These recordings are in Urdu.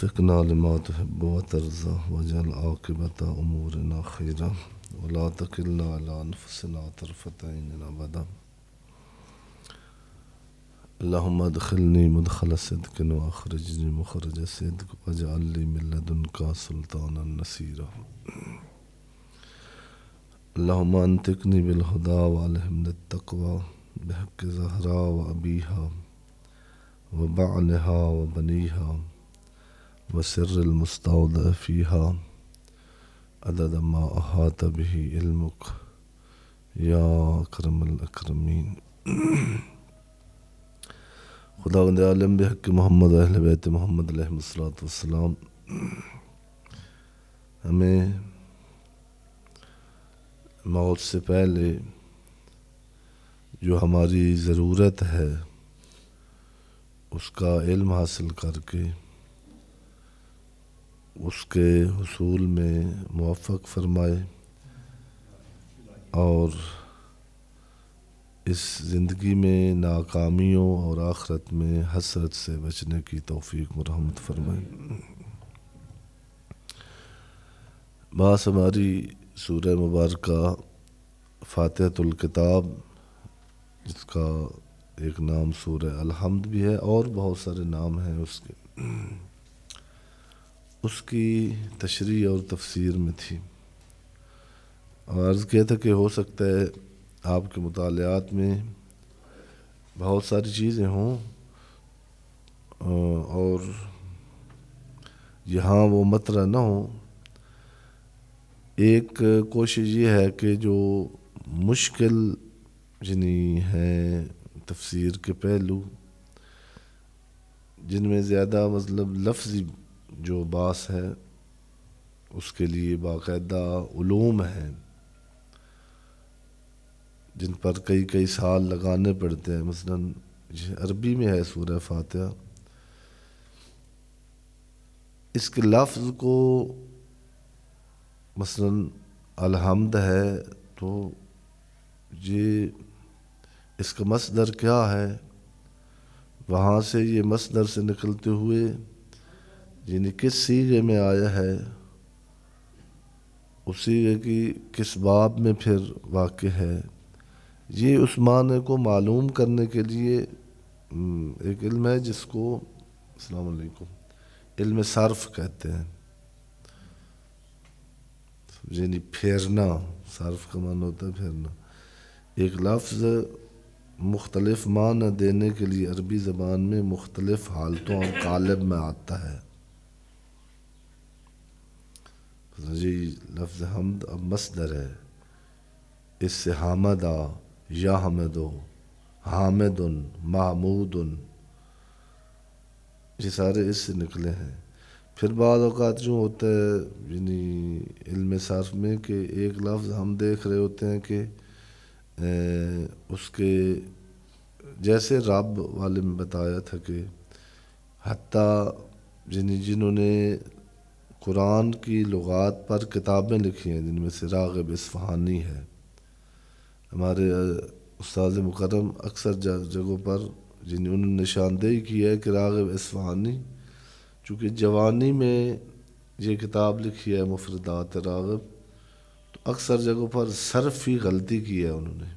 وفقنا لما تحب وترضى واجعل عاقبة أمورنا خيرا ولا تكلنا على أنفسنا طرفة عين أبدا. اللهم ادخلني مدخل صدق وأخرجني مخرج صدق واجعل لي من لدنك سلطانا نصيرا. اللهم انطقني بالهدى وألهمني التقوى بحق زهراء وأبيها وبعلها وبنيها وسر المستودع فيها عدد ما أحاط به علمك یا اکرم الاکرمین. خداوند عالم بحق محمد و اہل بیت محمد علیہ الصلوۃ والسلام ہمیں موت سے پہلے جو ہماری ضرورت ہے اس کا علم حاصل کر کے اس کے حصول میں موفق فرمائے اور اس زندگی میں ناکامیوں اور آخرت میں حسرت سے بچنے کی توفیق مرحمت فرمائے. باس ہماری سورہ مبارکہ فاتحۃ الکتاب جس کا ایک نام سورہ الحمد بھی ہے اور بہت سارے نام ہیں اس کی تشریح اور تفسیر میں تھی. اور عرض کیا تھا کہ ہو سکتا ہے آپ کے مطالعات میں بہت ساری چیزیں ہوں اور یہاں وہ مطرح نہ ہوں. ایک کوشش یہ ہے کہ جو مشکل ہیں تفسیر کے پہلو جن میں زیادہ مطلب لفظی جو باس ہے اس کے لیے باقاعدہ علوم ہیں جن پر کئی سال لگانے پڑتے ہیں. مثلا عربی میں ہے سورہ فاتحہ، اس کے لفظ کو مثلا الحمد ہے تو یہ اس کا مصدر کیا ہے، وہاں سے یہ مصدر سے نکلتے ہوئے یعنی کس صیغے میں آیا ہے، اس صیغے کی کس باب میں پھر واقع ہے، یہ اس معنی کو معلوم کرنے کے لیے ایک علم ہے جس کو السلام علیکم علم صرف کہتے ہیں. یعنی پھیرنا، صرف کا معنی ہوتا ہے پھیرنا. ایک لفظ مختلف معنی دینے کے لیے عربی زبان میں مختلف حالتوں اور قالب میں آتا ہے. جی لفظ حمد اب مصدر ہے، اس سے حامدہ یا حمدو حامد محمود یہ سارے اس سے نکلے ہیں. پھر بعض اوقات جو ہوتا ہے یعنی علم صرف میں کہ ایک لفظ ہم دیکھ رہے ہوتے ہیں کہ اس کے جیسے رب والے میں بتایا تھا کہ حتیٰ جنہوں نے قرآن کی لغات پر کتابیں لکھی ہیں جن میں سے راغب اصفہانی ہے. ہمارے استاد مکرم اکثر جگہوں پر انہوں نے نشاندہی کی ہے کہ راغب اصفہانی چونکہ جوانی میں یہ کتاب لکھی ہے مفردات راغب تو اکثر جگہوں پر صرفی غلطی کی ہے انہوں نے.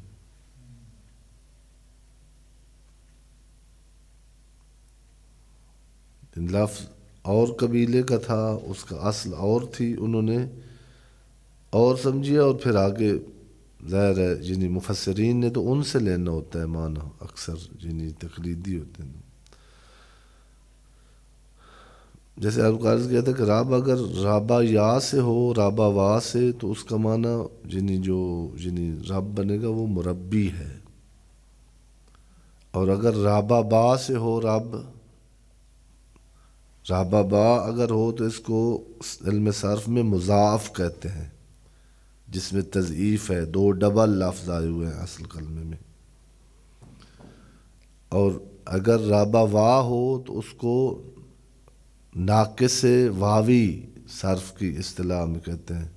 لفظ اور قبیلے کا تھا، اس کا اصل اور تھی، انہوں نے اور سمجھیا اور پھر آگے ظاہر ہے یعنی مفسرین نے تو ان سے لینا ہوتا ہے معنی، اکثر یعنی تقلیدی ہوتے ہیں. جیسے آپ کو عرض کیا تھا کہ رب اگر رابا یا سے ہو رابا وا سے تو اس کا معنی یعنی رب بنے گا وہ مربی ہے، اور اگر رابا با سے ہو رابا با اگر ہو تو اس کو علم صرف میں مضاف کہتے ہیں جس میں تضعیف ہے، دو ڈبل لفظ آئے ہوئے ہیں اصل کلمے میں. اور اگر رابا وا ہو تو اس کو ناقص واوی صرف کی اصطلاح میں کہتے ہیں.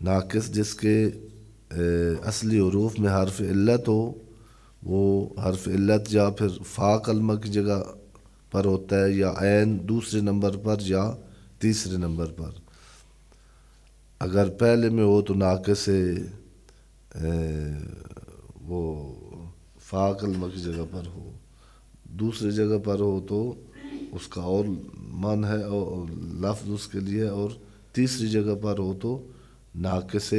ناقص جس کے اصلی حروف میں حرف علت ہو، وہ حرف علت یا پھر فا کلمہ کی جگہ پر ہوتا ہے یا عین دوسرے نمبر پر یا تیسرے نمبر پر. اگر پہلے میں ہو تو ناقص وہ فا کلمہ کی جگہ پر ہو، دوسری جگہ پر ہو تو اس کا اور من ہے اور لفظ اس کے لیے، اور تیسری جگہ پر ہو تو ناقص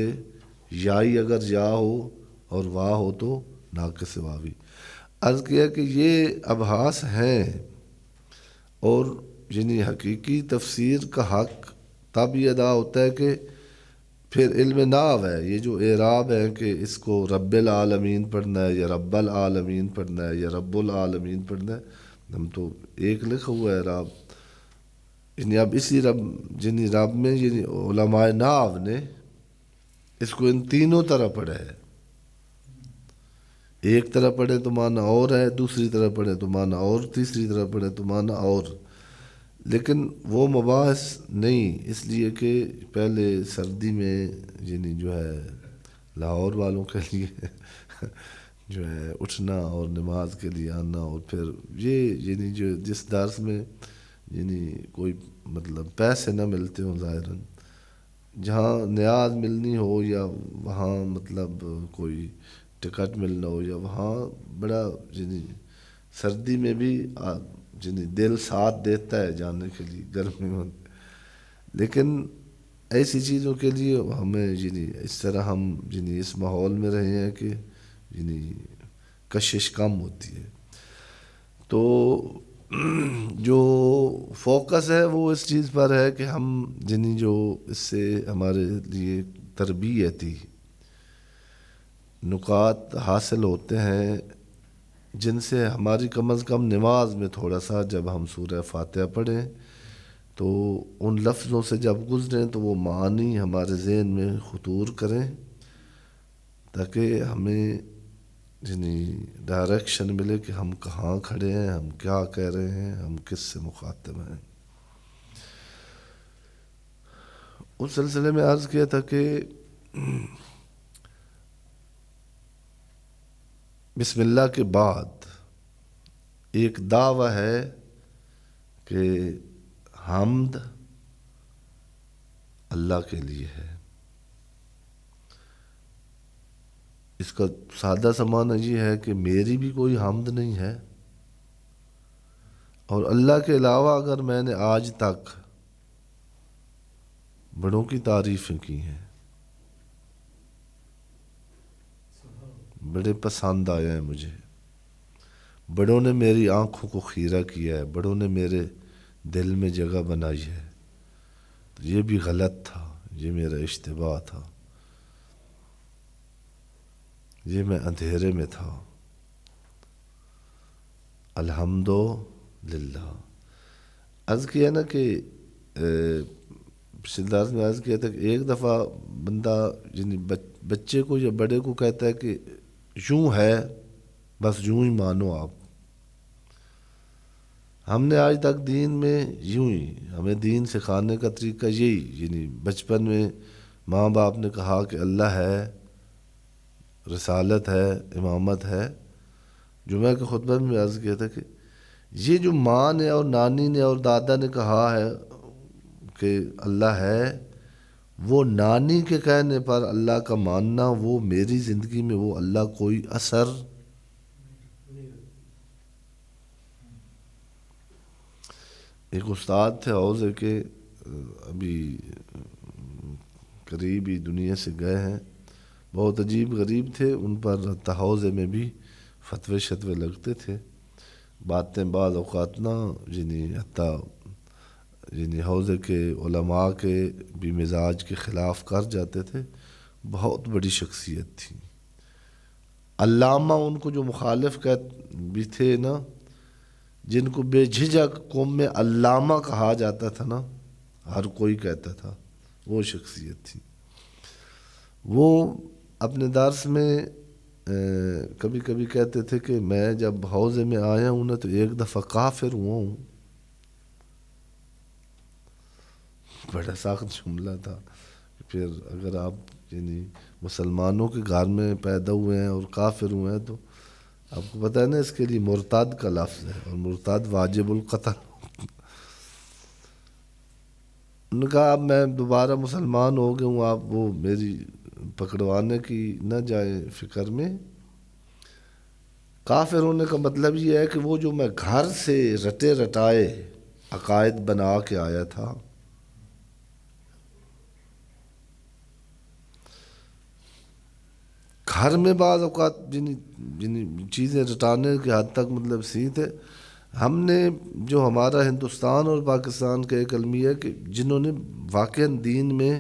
یائی اگر یا ہو اور وا ہو تو ناقص واوی. عرض کیا کہ یہ ابحاث ہیں، اور یعنی حقیقی تفسیر کا حق تب یہ ادا ہوتا ہے کہ پھر علم نحو ہے. یہ جو اعراب ہے کہ اس کو رب العالمین پڑھنا ہے یا رب العالمین پڑھنا ہے یا رب العالمین پڑھنا ہے، ہم تو ایک لکھا ہوا ہے اعراب. یعنی اب اسی رب یعنی رب میں یعنی علماء نحو نے اس کو ان تینوں طرح پڑھا ہے. ایک طرح پڑھے تو معنی اور ہے، دوسری طرح پڑھے تو معنی اور، تیسری طرح پڑھے تو معنی اور. لیکن وہ مباحث نہیں، اس لیے کہ پہلے سردی میں یعنی جو ہے لاہور والوں کے لیے جو ہے اٹھنا اور نماز کے لیے آنا، اور پھر یہ یعنی جو جس درس میں یعنی کوئی مطلب پیسے نہ ملتے ہوں ظاہراً، جہاں نیاز ملنی ہو یا وہاں مطلب کوئی ٹکٹ ملنا ہو، یا وہاں بڑا یعنی سردی میں بھی یعنی دل ساتھ دیتا ہے جانے کے لیے گرمی میں. لیکن ایسی چیزوں کے لیے ہمیں یعنی اس طرح ہم یعنی اس ماحول میں رہے ہیں کہ یعنی کشش کم ہوتی ہے. تو جو فوکس ہے وہ اس چیز پر ہے کہ ہم یعنی جو اس سے ہمارے لیے تربیتی نکات حاصل ہوتے ہیں، جن سے ہماری کم از کم نماز میں تھوڑا سا جب ہم سورہ فاتحہ پڑھیں تو ان لفظوں سے جب گزریں تو وہ معانی ہمارے ذہن میں خطور کریں، تاکہ ہمیں یعنی ڈائریکشن ملے کہ ہم کہاں کھڑے ہیں، ہم کیا کہہ رہے ہیں، ہم کس سے مخاطب ہیں. اس سلسلے میں عرض کیا تھا کہ بسم اللہ کے بعد ایک دعویٰ ہے کہ حمد اللہ کے لیے ہے. اس کا سادہ سا معنی یہ ہے کہ میری بھی کوئی حمد نہیں ہے، اور اللہ کے علاوہ اگر میں نے آج تک بڑوں کی تعریفیں کی ہیں، بڑے پسند آئے ہیں مجھے، بڑوں نے میری آنکھوں کو خیرہ کیا ہے، بڑوں نے میرے دل میں جگہ بنائی ہے، تو یہ بھی غلط تھا، یہ میرا اشتباہ تھا، یہ میں اندھیرے میں تھا. الحمدللہ. عرض کیا نا کہ پچھلے درس میں عرض کیا تھا کہ ایک دفعہ بندہ یعنی بچے کو یا بڑے کو کہتا ہے کہ یوں ہے، بس یوں ہی مانو آپ. ہم نے آج تک دین میں یوں ہی، ہمیں دین سکھانے کا طریقہ یہی، یعنی بچپن میں ماں باپ نے کہا کہ اللہ ہے، رسالت ہے، امامت ہے. جمعہ کے خطبہ میں عرض کیا تھا کہ یہ جو ماں نے اور نانی نے اور دادا نے کہا ہے کہ اللہ ہے، وہ نانی کے کہنے پر اللہ کا ماننا، وہ میری زندگی میں وہ اللہ کوئی اثر. ایک استاد تھے حوضے کے، ابھی قریب ہی دنیا سے گئے ہیں، بہت عجیب غریب تھے. ان پر حوضے میں بھی فتوے شتوے لگتے تھے، باتیں بعض اوقات نہ یعنی حتیٰ یعنی حوضے کے علماء کے بھی مزاج کے خلاف کر جاتے تھے. بہت بڑی شخصیت تھی. علامہ ان کو جو مخالف بھی تھے نا، جن کو بے جھجک قوم میں علامہ کہا جاتا تھا نا، ہر کوئی کہتا تھا، وہ شخصیت تھی. وہ اپنے درس میں کبھی کبھی کہتے تھے کہ میں جب حوضے میں آیا ہوں نا تو ایک دفعہ کافر ہوا ہوں. بڑا سخت جملہ تھا. پھر اگر آپ یعنی مسلمانوں کے گھر میں پیدا ہوئے ہیں اور کافر ہوئے ہیں تو آپ کو پتہ ہے نا اس کے لیے مرتد کا لفظ ہے، اور مرتد واجب القتل۔ انہوں نے کہا اب میں دوبارہ مسلمان ہو گیا ہوں، آپ وہ میری پکڑوانے کی نہ جائیں فکر میں۔ کافر ہونے کا مطلب یہ ہے کہ وہ جو میں گھر سے رٹے رٹائے عقائد بنا کے آیا تھا، گھر میں بعض اوقات جن چیزیں رٹانے کے حد تک مطلب سی تھے۔ ہم نے جو ہمارا ہندوستان اور پاکستان کا ایک المیہ ہے کہ جنہوں نے واقعاً دین میں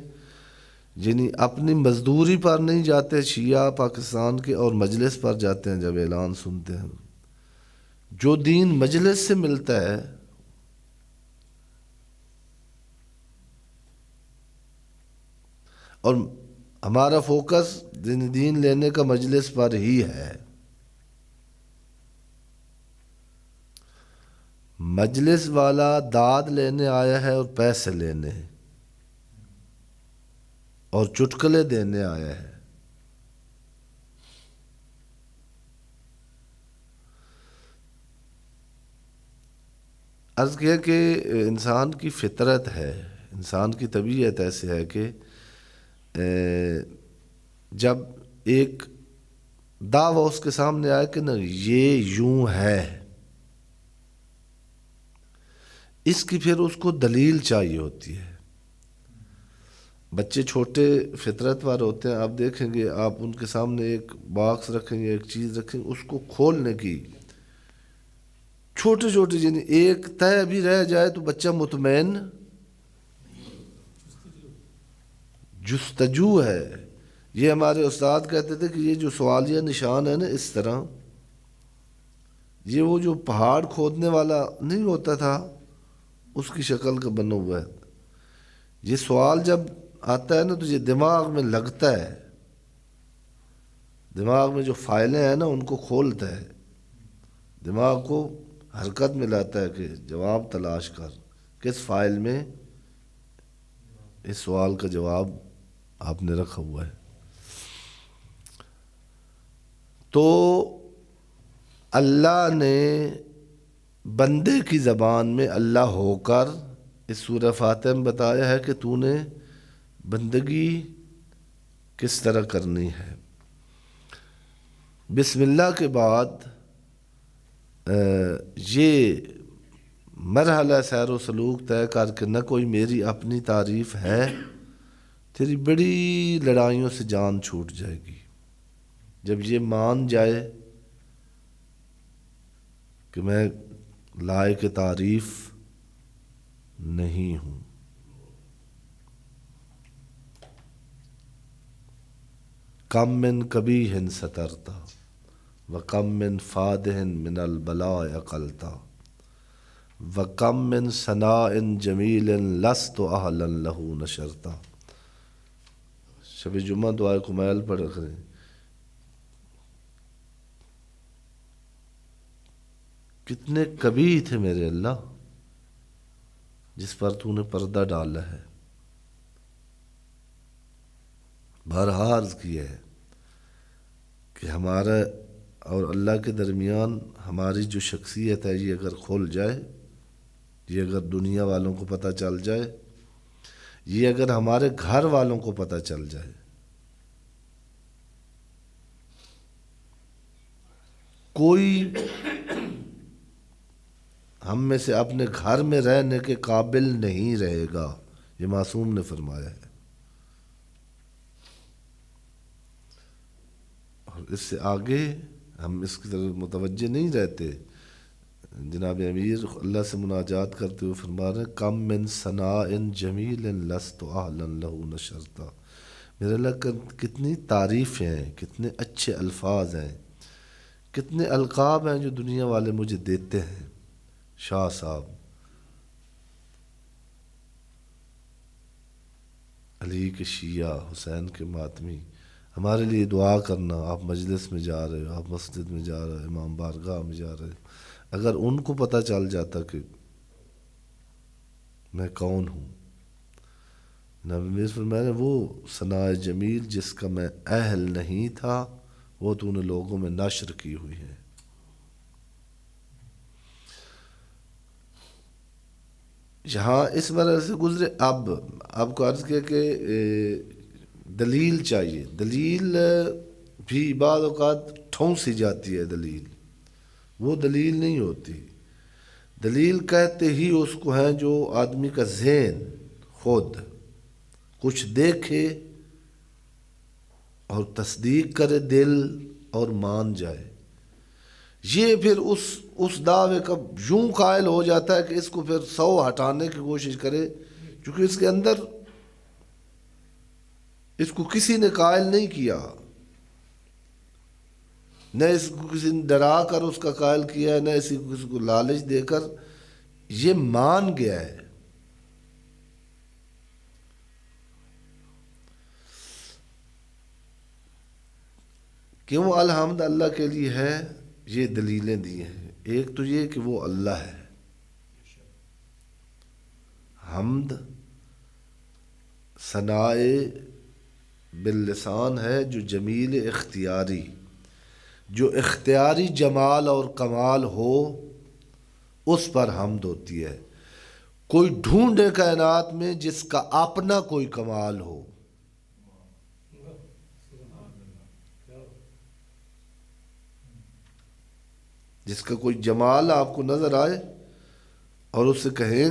اپنی مزدوری پر نہیں جاتے شیعہ پاکستان کے، اور مجلس پر جاتے ہیں جب اعلان سنتے ہیں، جو دین مجلس سے ملتا ہے اور ہمارا فوکس دین لینے کا مجلس پر ہی ہے۔ مجلس والا داد لینے آیا ہے اور پیسے لینے اور چٹکلے دینے آیا ہے۔ عرض کیا کہ انسان کی فطرت ہے، انسان کی طبیعت ایسے ہے کہ جب ایک دعویٰ اس کے سامنے آئے کہ نا یہ یوں ہے، اس کی پھر اس کو دلیل چاہیے ہوتی ہے۔ بچے چھوٹے فطرت وار ہوتے ہیں، آپ دیکھیں گے، آپ ان کے سامنے ایک باکس رکھیں گے، ایک چیز رکھیں گے، اس کو کھولنے کی چھوٹے چھوٹے ایک تہ بھی رہ جائے تو بچہ مطمئن جستجو ہے۔ یہ ہمارے استاد کہتے تھے کہ یہ جو سوالیہ نشان ہے نا، اس طرح یہ وہ جو پہاڑ کھودنے والا نہیں ہوتا تھا اس کی شکل کا بنا ہوا ہے۔ یہ سوال جب آتا ہے نا تو یہ دماغ میں لگتا ہے، دماغ میں جو فائلیں ہیں نا ان کو کھولتا ہے، دماغ کو حرکت میں لاتا ہے کہ جواب تلاش کر، کس فائل میں اس سوال کا جواب آپ نے رکھا ہوا ہے۔ تو اللہ نے بندے کی زبان میں اللہ ہو کر اس سورہ فاتحہ میں بتایا ہے کہ تو نے بندگی کس طرح کرنی ہے۔ بسم اللہ کے بعد یہ مرحلہ سیر و سلوک طے کر کے نہ کوئی میری اپنی تعریف ہے، تیری بڑی لڑائیوں سے جان چھوٹ جائے گی جب یہ مان جائے کہ میں لائق تعریف نہیں ہوں۔ کم من قبیح سترتا وکم من فادح من البلاء عقلتا وکم من ثناء جمیل لست اہلا لہ نشرتا۔ شب جمعہ دعائے کمیل پڑھ کریں، کتنے قبیح تھے میرے اللہ جس پر تو نے پردہ ڈالا ہے۔ بہرحال عرض کیا ہے کہ ہمارا اور اللہ کے درمیان ہماری جو شخصیت ہے یہ اگر کھل جائے، یہ اگر دنیا والوں کو پتہ چل جائے، یہ اگر ہمارے گھر والوں کو پتہ چل جائے، کوئی ہم میں سے اپنے گھر میں رہنے کے قابل نہیں رہے گا، یہ معصوم نے فرمایا ہے۔ اور اس سے آگے ہم اس کی طرف متوجہ نہیں رہتے۔ جناب امیر اللہ سے مناجات کرتے ہوئے فرما رہے ہیں کم من ثناء جمیل لست اہلا لہ نشرتا۔ میرے اللہ کتنی تعریفیں ہیں، کتنے اچھے الفاظ ہیں، کتنے القاب ہیں جو دنیا والے مجھے دیتے ہیں۔ شاہ صاحب، علی کے شیعہ، حسین کے ماتمی، ہمارے لیے دعا کرنا۔ آپ مجلس میں جا رہے ہو، آپ مسجد میں جا رہے ہو، امام بارگاہ میں جا رہے ہو، اگر ان کو پتہ چل جاتا کہ میں کون ہوں، نبی فرمایا وہ ثناء جمیل جس کا میں اہل نہیں تھا وہ تو نے لوگوں میں نشر کی ہوئی ہے۔ یہاں اس مرحلے سے گزرے. اب کو عرض کیا کہ دلیل چاہیے. دلیل بھی بعض اوقات ٹھونسی جاتی ہے. دلیل وہ دلیل نہیں ہوتی. دلیل کہتے ہی اس کو ہیں جو آدمی کا ذہن خود کچھ دیکھے اور تصدیق کرے دل اور مان جائے. یہ پھر اس دعوے کا یوں قائل ہو جاتا ہے کہ اس کو پھر 100 ہٹانے کی کوشش کرے، کیونکہ اس کے اندر اس کو کسی نے قائل نہیں کیا، نہ اس کو کسی نے ڈرا کر اس کا قائل کیا ہے، نہ کسی کو لالچ دے کر. یہ مان گیا ہے. کیوں الحمد اللہ کے لیے ہے؟ یہ دلیلیں دی ہیں. ایک تو یہ کہ وہ اللہ ہے. حمد ثنائے باللسان ہے جو جمیل اختیاری، جو اختیاری جمال اور کمال ہو اس پر حمد ہوتی ہے. کوئی ڈھونڈے کائنات میں جس کا اپنا کوئی کمال ہو. جس کا کوئی جمال آپ کو نظر آئے اور اس سے کہیں،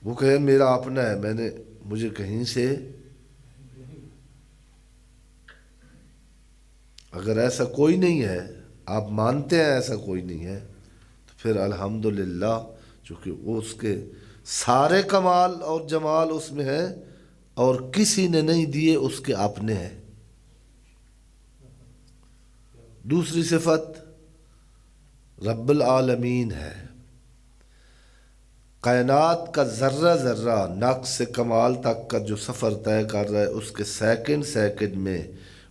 وہ کہیں میرا اپنا ہے، مجھے کہیں سے. اگر ایسا کوئی نہیں ہے، آپ مانتے ہیں ایسا کوئی نہیں ہے، تو پھر الحمدللہ چونکہ وہ اس کے سارے کمال اور جمال اس میں ہیں اور کسی نے نہیں دیے، اس کے اپنے ہیں. دوسری صفت رب العالمین ہے. کائنات کا ذرہ ذرہ نقص سے کمال تک کا جو سفر طے کر رہا ہے، اس کے سیکنڈ سیکنڈ میں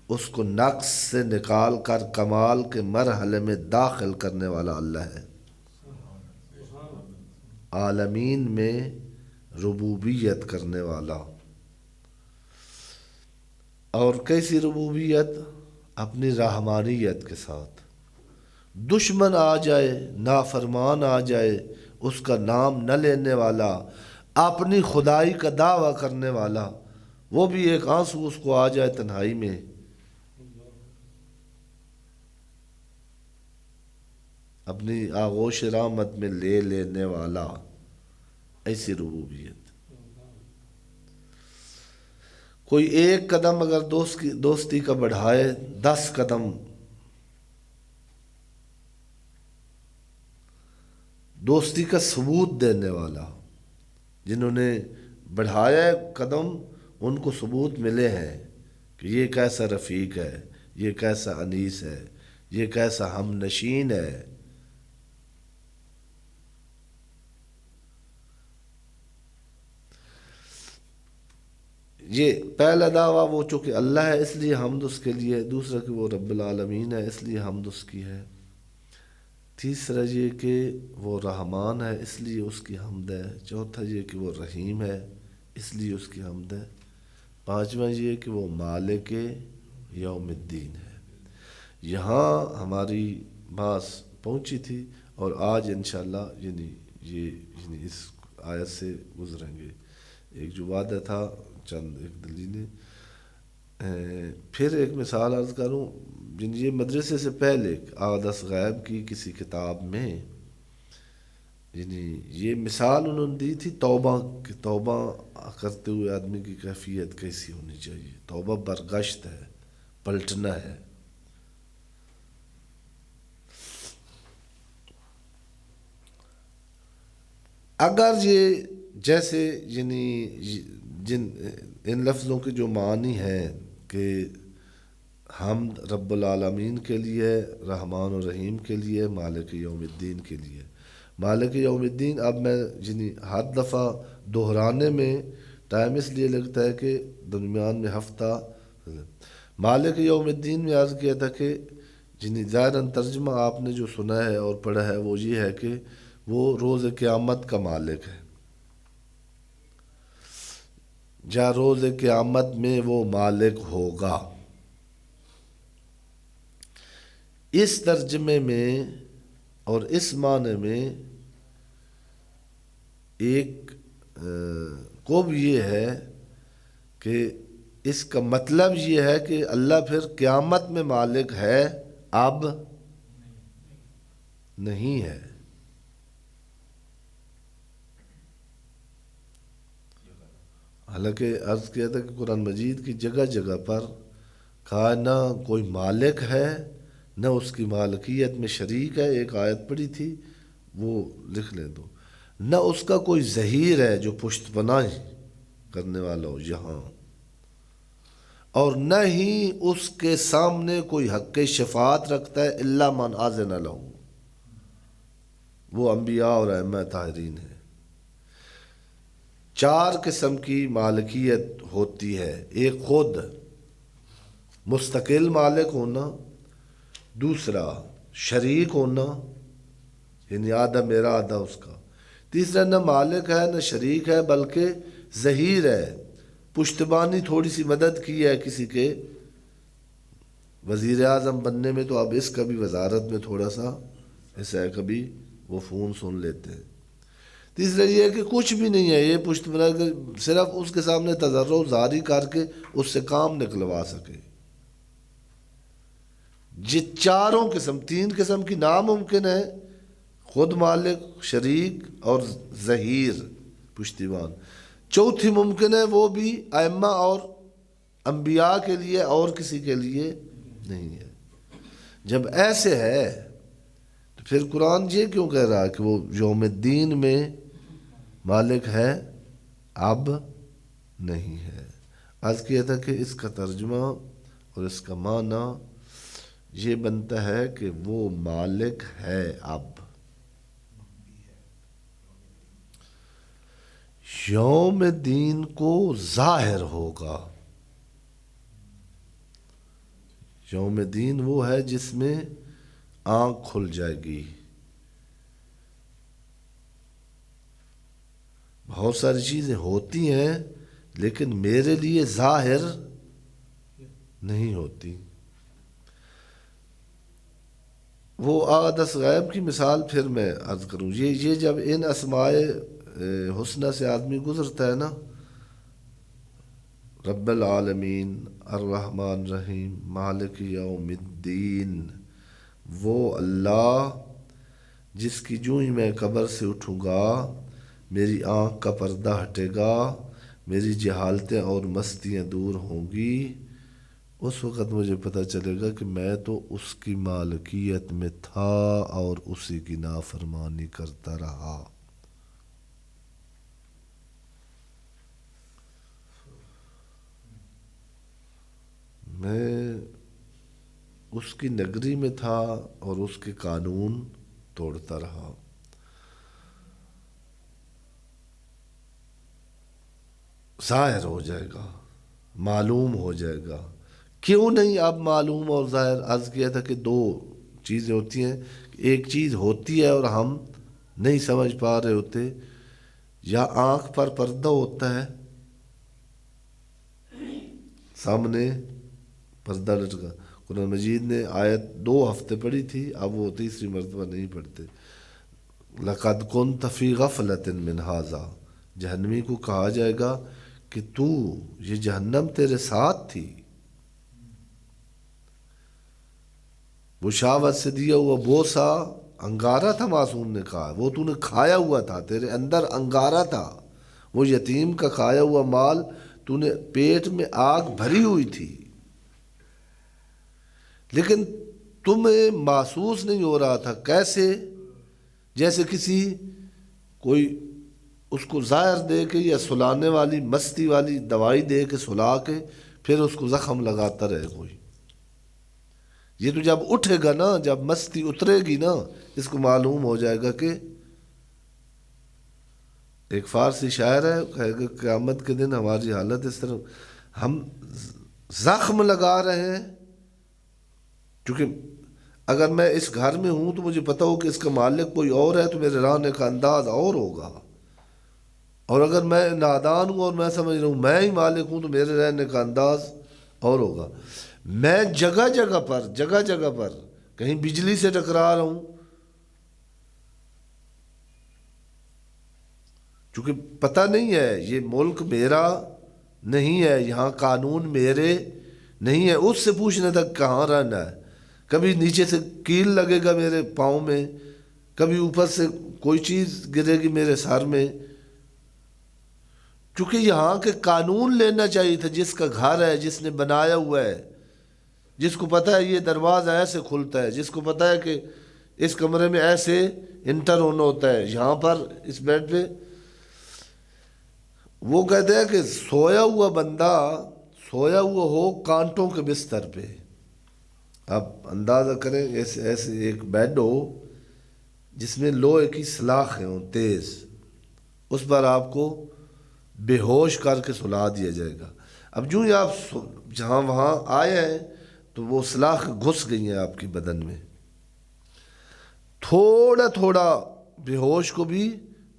اس کو نقص سے نکال کر کمال کے مرحلے میں داخل کرنے والا اللہ ہے. عالمین میں ربوبیت کرنے والا. اور کیسی ربوبیت؟ اپنی رحمانیت کے ساتھ. دشمن آ جائے، نافرمان آ جائے، اس کا نام نہ لینے والا، اپنی خدائی کا دعویٰ کرنے والا، وہ بھی ایک آنسو اس کو آ جائے تنہائی میں، اپنی آغوش رحمت میں لے لینے والا. ایسی ربوبیت. کوئی ایک قدم اگر دوستی کا بڑھائے، 10 قدم دوستی کا ثبوت دینے والا. جنہوں نے بڑھایا قدم ان کو ثبوت ملے ہیں کہ یہ کیسا رفیق ہے، یہ کیسا انیس ہے، یہ کیسا ہم نشین ہے. یہ پہلا دعویٰ وہ چونکہ اللہ ہے اس لیے حمد اس کے لیے. دوسرا کہ وہ رب العالمین ہے اس لیے حمد اس کی ہے. تیسرا یہ کہ وہ رحمان ہے اس لیے اس کی حمد ہے. چوتھا یہ کہ وہ رحیم ہے اس لیے اس کی حمد ہے. پانچواں یہ کہ وہ مالک یوم الدین ہے. یہاں ہماری بات پہنچی تھی اور آج انشاءاللہ یعنی اس آیت سے گزریں گے. ایک جو وعدہ تھا چند ایک دلیلیں. پھر ایک مثال عرض کروں. یہ مدرسے سے پہلے احادث غیب کی کسی کتاب میں یعنی یہ مثال انہوں نے دی تھی توبہ کی. توبہ کرتے ہوئے آدمی کی کیفیت کیسی ہونی چاہیے. توبہ برگشت ہے، پلٹنا ہے. اگر یہ جیسے یعنی ان لفظوں کے جو معنی ہیں کہ حمد رب العالمین کے لیے، رحمان و رحیم کے لیے، مالک یوم الدین کے لیے. مالک یوم الدین اب میں ہر دفعہ دہرانے میں ٹائم اس لیے لگتا ہے کہ درمیان میں ہفتہ. مالک یوم الدین میں عرض کیا تھا کہ ظاہراً ترجمہ آپ نے جو سنا ہے اور پڑھا ہے وہ یہ ہے کہ وہ روز قیامت کا مالک ہے. جا روز قیامت میں وہ مالک ہوگا. اس ترجمے میں اور اس معنی میں ایک قوم یہ ہے کہ اس کا مطلب یہ ہے کہ اللہ پھر قیامت میں مالک ہے، اب نہیں ہے۔ حالانکہ عرض کیا تھا کہ قرآن مجید کی جگہ جگہ پر کہا نہ کوئی مالک ہے نہ اس کی مالکیت میں شریک ہے، ایک آیت پڑھی تھی وہ لکھ لیں تو، نہ اس کا کوئی ظہیر ہے جو پشت پناہ کرنے والا ہو یہاں، اور نہ ہی اس کے سامنے کوئی حق شفاعت رکھتا ہے الا من اذن لہ، وہ انبیاء اور ائمہ طاہرین ہیں۔ چار قسم کی مالکیت ہوتی ہے، ایک خود مستقل مالک ہونا، دوسرا شریک ہونا یعنی آدھا میرا آدھا اس کا، تیسرا نہ مالک ہے نہ شریک ہے بلکہ ظہیر ہے، پشتبانی تھوڑی سی مدد کی ہے کسی کے وزیر اعظم بننے میں تو اب اس کا بھی وزارت میں تھوڑا سا ایسا ہے، کبھی وہ فون سن لیتے ہیں۔ تیسرا یہ ہے کہ کچھ بھی نہیں ہے، یہ پشت بنا کے صرف اس کے سامنے تضرع زاری کر کے اس سے کام نکلوا سکے۔ یہ چاروں قسم، تین قسم کی ناممکن ہے، خود مالک، شریک اور ظہیر پشتیبان۔ چوتھی ممکن ہے، وہ بھی ائمہ اور انبیاء کے لیے اور کسی کے لیے نہیں ہے۔ جب ایسے ہے تو پھر قرآن یہ کیوں کہہ رہا ہے کہ وہ یوم الدین میں مالک ہے، اب نہیں ہے؟ عرض کیا تھا کہ اس کا ترجمہ اور اس کا معنی یہ بنتا ہے کہ وہ مالک ہے اب، یوم دین کو ظاہر ہوگا۔ یوم دین وہ ہے جس میں آنکھ کھل جائے گی۔ بہت ساری چیزیں ہوتی ہیں لیکن میرے لیے ظاہر نہیں ہوتی۔ وہ آدس غیب کی مثال پھر میں عرض کروں، یہ جب ان اسماء حسنہ سے آدمی گزرتا ہے نا، رب العالمین، الرحمن الرحیم، مالک یوم الدین، وہ اللہ جس کی جوں ہی میں قبر سے اٹھوں گا میری آنکھ کا پردہ ہٹے گا، میری جہالتیں اور مستیاں دور ہوں گی، اس وقت مجھے پتہ چلے گا کہ میں تو اس کی مالکیت میں تھا اور اسی کی نافرمانی کرتا رہا۔ میں اس کی نگری میں تھا اور اس کے قانون توڑتا رہا۔ ظاہر ہو جائے گا، معلوم ہو جائے گا۔ کیوں نہیں اب معلوم اور ظاہر؟ عرض کیا تھا کہ دو چیزیں ہوتی ہیں، ایک چیز ہوتی ہے اور ہم نہیں سمجھ پا رہے ہوتے، یا آنکھ پر پردہ ہوتا ہے، سامنے پردہ لٹکا۔ قرآن مجید نے آیت 2 ہفتے پڑھی تھی، اب وہ تیسری مرتبہ نہیں پڑھتے۔ لَقَدْ كُنْتَ فِي غَفْلَةٍ مِّنْ هَٰذَا، جہنمی کو کہا جائے گا کہ تو، یہ جہنم تیرے ساتھ تھی، بشاوت سے دیا ہوا بوسا انگارہ تھا، معصوم نے کہا وہ تو نے کھایا ہوا تھا، تیرے اندر انگارہ تھا، وہ یتیم کا کھایا ہوا مال تو نے پیٹ میں آگ بھری ہوئی تھی، لیکن تمہیں محسوس نہیں ہو رہا تھا۔ کیسے؟ جیسے کسی کوئی اس کو زہر دے کے یا سلانے والی مستی والی دوائی دے کے سلا کے پھر اس کو زخم لگاتا رہے کوئی۔ یہ تو جب اٹھے گا نا، جب مستی اترے گی نا، اس کو معلوم ہو جائے گا کہ ایک فارسی شاعر ہے کہے گا قیامت کے دن ہماری حالت اس طرح، ہم زخم لگا رہے ہیں، کیونکہ اگر میں اس گھر میں ہوں تو مجھے پتا ہو کہ اس کا مالک کوئی اور ہے تو میرے رہنے کا انداز اور ہوگا، اور اگر میں نادان ہوں اور میں سمجھ رہا ہوں میں ہی مالک ہوں تو میرے رہنے کا انداز اور ہوگا۔ میں جگہ جگہ پر کہیں بجلی سے ٹکرا رہا ہوں، چونکہ پتہ نہیں ہے یہ ملک میرا نہیں ہے، یہاں قانون میرے نہیں ہے، اس سے پوچھنے تک کہاں رہنا ہے. کبھی نیچے سے کیل لگے گا میرے پاؤں میں، کبھی اوپر سے کوئی چیز گرے گی میرے سر میں. چونکہ یہاں کے قانون لینا چاہیے تھا، جس کا گھر ہے، جس نے بنایا ہوا ہے، جس کو پتہ ہے یہ دروازہ ایسے کھلتا ہے، جس کو پتہ ہے کہ اس کمرے میں ایسے انٹر ہونا ہوتا ہے، یہاں پر اس بیڈ پہ. وہ کہتے ہیں کہ سویا ہوا بندہ سویا ہوا ہو کانٹوں کے بستر پہ. آپ اندازہ کریں ایسے ایسے ایک بیڈ ہو جس میں لوہے کی سلاخیں ہوں تیز، اس پر آپ کو بے ہوش کر کے سلا دیا جائے گا. اب جو ہی آپ جہاں وہاں آئے ہیں تو وہ سلاخ گھس گئی ہیں آپ کی بدن میں. تھوڑا تھوڑا بے ہوش کو بھی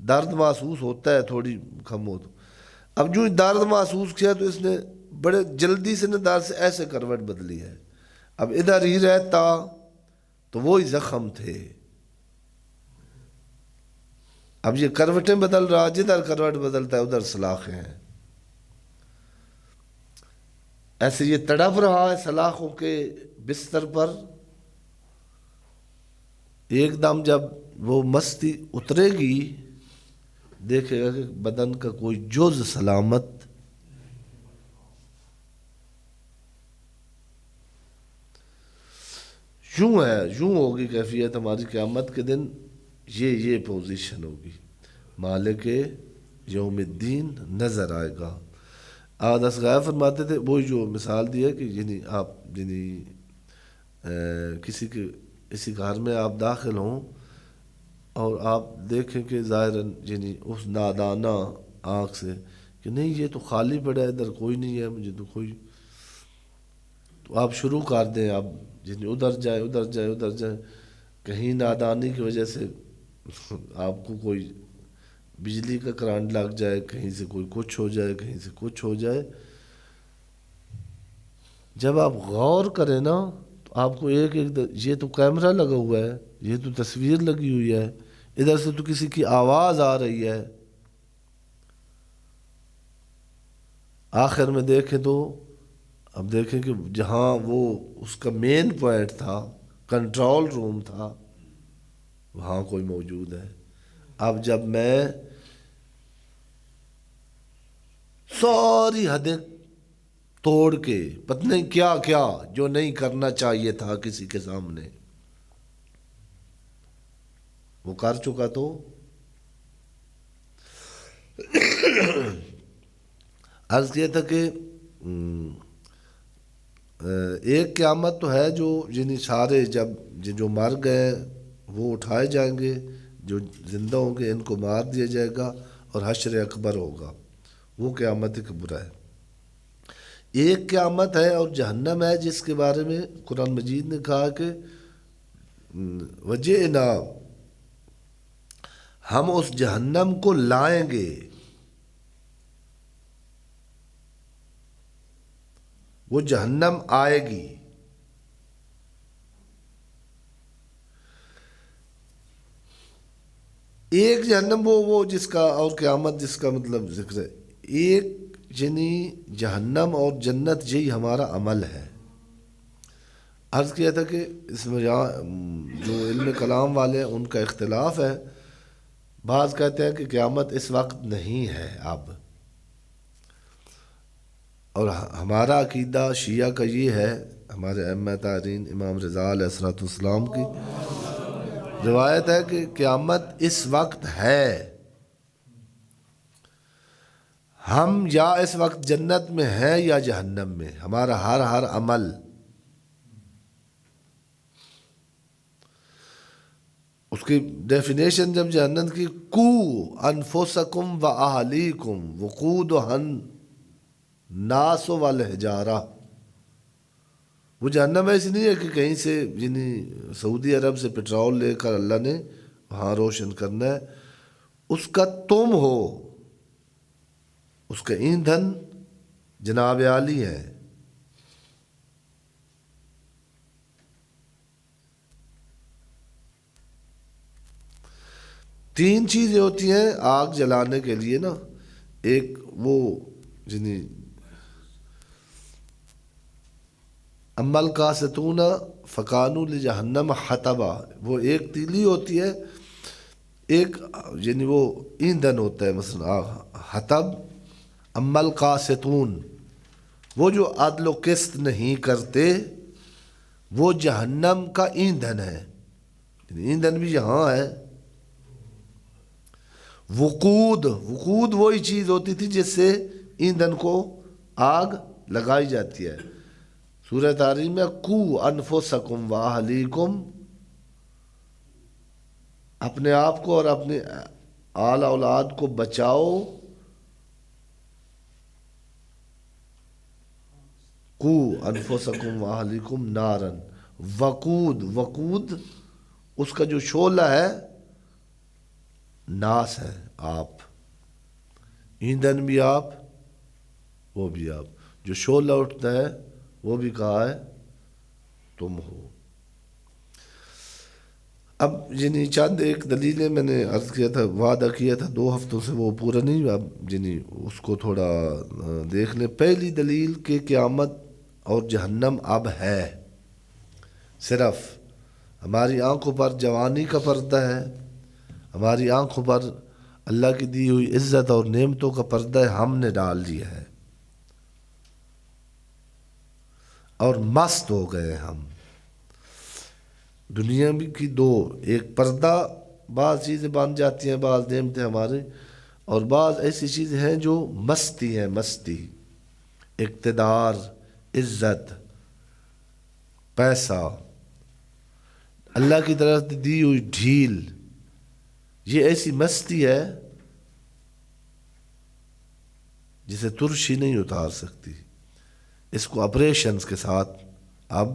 درد محسوس ہوتا ہے، تھوڑی کم ہو تو. اب جو درد محسوس کیا تو اس نے بڑے جلدی سے درد سے ایسے کروٹ بدلی ہے. اب ادھر ہی رہتا تو وہی زخم تھے. اب یہ کروٹیں بدل رہا، جدھر کروٹ بدلتا ہے ادھر سلاخیں ہیں. ایسے یہ تڑپ رہا ہے سلاخوں کے بستر پر. ایک دم جب وہ مستی اترے گی دیکھے گا کہ بدن کا کوئی جز سلامت. یوں ہے، یوں ہوگی کیفیت ہماری قیامت کے دن. یہ پوزیشن ہوگی. مالک یوم الدین نظر آئے گا. آدھا غائب فرماتے تھے وہی جو مثال دی ہے کہ یعنی آپ کسی گھر میں آپ داخل ہوں اور آپ دیکھیں کہ ظاہراً اس نادانہ آنکھ سے کہ نہیں یہ تو خالی پڑا ہے، ادھر کوئی نہیں ہے، مجھے تو کوئی. تو آپ شروع کر دیں، آپ ادھر جائیں ادھر جائیں ادھر جائیں. کہیں نادانی کی وجہ سے آپ کو کوئی بجلی کا کرنٹ لگ جائے، کہیں سے کوئی کچھ ہو جائے، کہیں سے کچھ ہو جائے. جب آپ غور کریں نا تو آپ کو ایک یہ تو کیمرہ لگا ہوا ہے، یہ تو تصویر لگی ہوئی ہے، ادھر سے تو کسی کی آواز آ رہی ہے. آخر میں دیکھیں تو اب دیکھیں کہ جہاں وہ اس کا مین پوائنٹ تھا، کنٹرول روم تھا، وہاں کوئی موجود ہے. اب جب میں ساری حدیں توڑ کے پتہ نہیں کیا کیا جو نہیں کرنا چاہیے تھا کسی کے سامنے وہ کر چکا، تو عرض کیا تھا کہ ایک قیامت تو ہے جو سارے جب جو مر گئے وہ اٹھائے جائیں گے، جو زندہ ہوں گے ان کو مار دیا جائے گا اور حشر اکبر ہوگا. وہ قیامت کبریٰ ہے. ایک قیامت ہے اور جہنم ہے جس کے بارے میں قرآن مجید نے کہا کہ وجئنا، ہم اس جہنم کو لائیں گے. وہ جہنم آئے گی. ایک جہنم وہ جس کا اور قیامت جس کا مطلب ذکر ہے. ایک جہنم اور جنت یہی ہمارا عمل ہے. عرض کیا تھا کہ اس میں جو علم کلام والے ہیں ان کا اختلاف ہے. بعض کہتے ہیں کہ قیامت اس وقت نہیں ہے اب، اور ہمارا عقیدہ شیعہ کا یہ ہے، ہمارے ائمہ طاہرین امام رضا علیہ الصلوۃ والسلام کی روایت ہے کہ قیامت اس وقت ہے. ہم یا اس وقت جنت میں ہیں یا جہنم میں. ہمارا ہر عمل اس کی ڈیفینیشن جب جہنم کی کو انفسکم و اہلیکم وقودھا الناس والحجارہ. وہ جہنم ایسی نہیں ہے کہ کہیں سے سعودی عرب سے پٹرول لے کر اللہ نے وہاں روشن کرنا ہے. اس کا تم ہو، اس کا ایندھن جناب عالی ہے. تین چیزیں ہوتی ہیں آگ جلانے کے لیے نا. ایک وہ یعنی عمل کا ستون فقانو لجہنم حطبا، وہ ایک تیلی ہوتی ہے، ایک یعنی وہ ایندھن ہوتا ہے. مثلا حطب عمل کا ستون، وہ جو عدل و قسط نہیں کرتے وہ جہنم کا ایندھن ہے. یعنی ایندھن بھی یہاں ہے. وقود، وقود وہی چیز ہوتی تھی جس سے ایندھن کو آگ لگائی جاتی ہے. سورہ تحریم میں قو انفسکم واہلیکم، اپنے آپ کو اور اپنے آل اولاد کو بچاؤ. قو انفسکم واہلیکم نارن، وقود، وقود اس کا جو شعلہ ہے ناس ہے، آپ. ایندھن بھی آپ، وہ بھی آپ. جو شعلہ اٹھتا ہے وہ بھی کہا ہے تم ہو. اب یعنی چند ایک دلیلیں میں نے عرض کیا تھا، وعدہ کیا تھا 2 ہفتوں سے، وہ پورا نہیں. اب یعنی اس کو تھوڑا دیکھ لیں. پہلی دلیل کہ قیامت اور جہنم اب ہے، صرف ہماری آنکھوں پر جوانی کا پردہ ہے، ہماری آنکھوں پر اللہ کی دی ہوئی عزت اور نعمتوں کا پردہ ہم نے ڈال دیا ہے اور مست ہو گئے ہم. دنیا کی دو، ایک پردہ، بعض چیزیں بن جاتی ہیں، بعض نعمتیں ہمارے، اور بعض ایسی چیزیں ہیں جو مستی ہیں. مستی، اقتدار، عزت، پیسہ، اللہ کی طرف دی ہوئی ڈھیل، یہ ایسی مستی ہے جسے ترشی نہیں اتار سکتی. اس کو آپریشنز کے ساتھ اب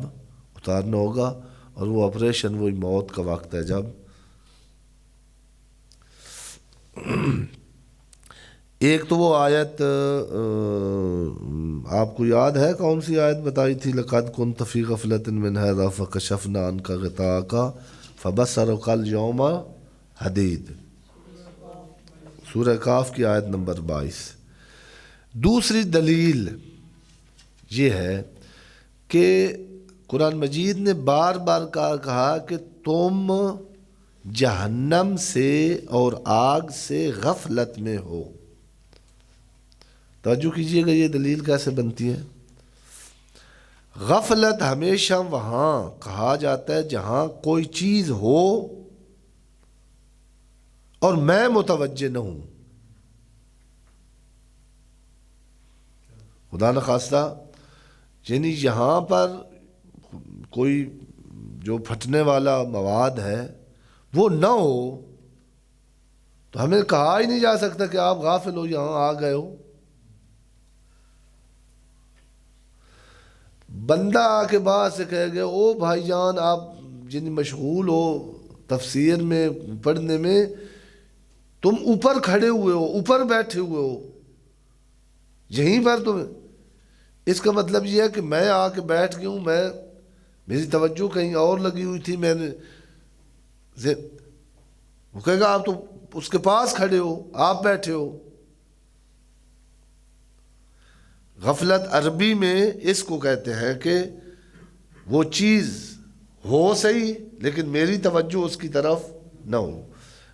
اتارنا ہوگا، اور وہ آپریشن وہی موت کا وقت ہے جب ایک تو وہ آیت آپ کو یاد ہے کون سی آیت بتائی تھی؟ لقد كنت في غفلة من هذا فكشفنا عنك غطاءك فبصرك اليوم حدید، سورہ کاف کی آیت نمبر 22. دوسری دلیل یہ ہے کہ قرآن مجید نے بار بار کہا کہ تم جہنم سے اور آگ سے غفلت میں ہو. توجہ کیجئے گا یہ دلیل کیسے بنتی ہے. غفلت ہمیشہ وہاں کہا جاتا ہے جہاں کوئی چیز ہو اور میں متوجہ نہ ہوں. خدا نخواستہ یعنی یہاں پر کوئی جو پھٹنے والا مواد ہے وہ نہ ہو تو ہمیں کہا ہی نہیں جا سکتا کہ آپ غافل ہو، یہاں آ گئے ہو. بندہ آ کے بعد سے کہے گا او بھائی جان آپ جن مشغول ہو تفسیر میں پڑھنے میں، تم اوپر کھڑے ہوئے ہو، اوپر بیٹھے ہوئے ہو یہیں پر. تم اس کا مطلب یہ ہے کہ میں آ کے بیٹھ گیا ہوں، میری توجہ کہیں اور لگی ہوئی تھی. میں نے وہ کہے گا آپ تو اس کے پاس کھڑے ہو، آپ بیٹھے ہو. غفلت عربی میں اس کو کہتے ہیں کہ وہ چیز ہو صحیح لیکن میری توجہ اس کی طرف نہ ہو.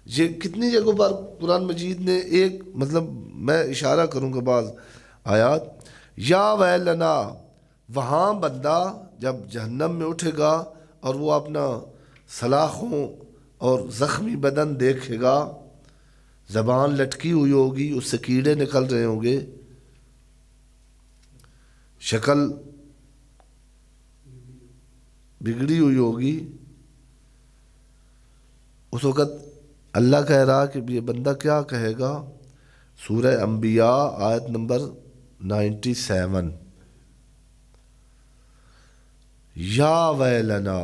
یہ کتنی جگہوں پر قرآن مجید نے ایک مطلب میں اشارہ کروں گا بعض آیات. یا ویلنا، وہاں بندہ جب جہنم میں اٹھے گا اور وہ اپنا سلاخوں اور زخمی بدن دیکھے گا، زبان لٹکی ہوئی ہوگی، اس سے کیڑے نکل رہے ہوں گے، شکل بگڑی ہوئی ہوگی. اس وقت اللہ کہہ رہا کہ یہ بندہ کیا کہے گا؟ سورہ انبیاء آیت نمبر 97، یا ویلنا،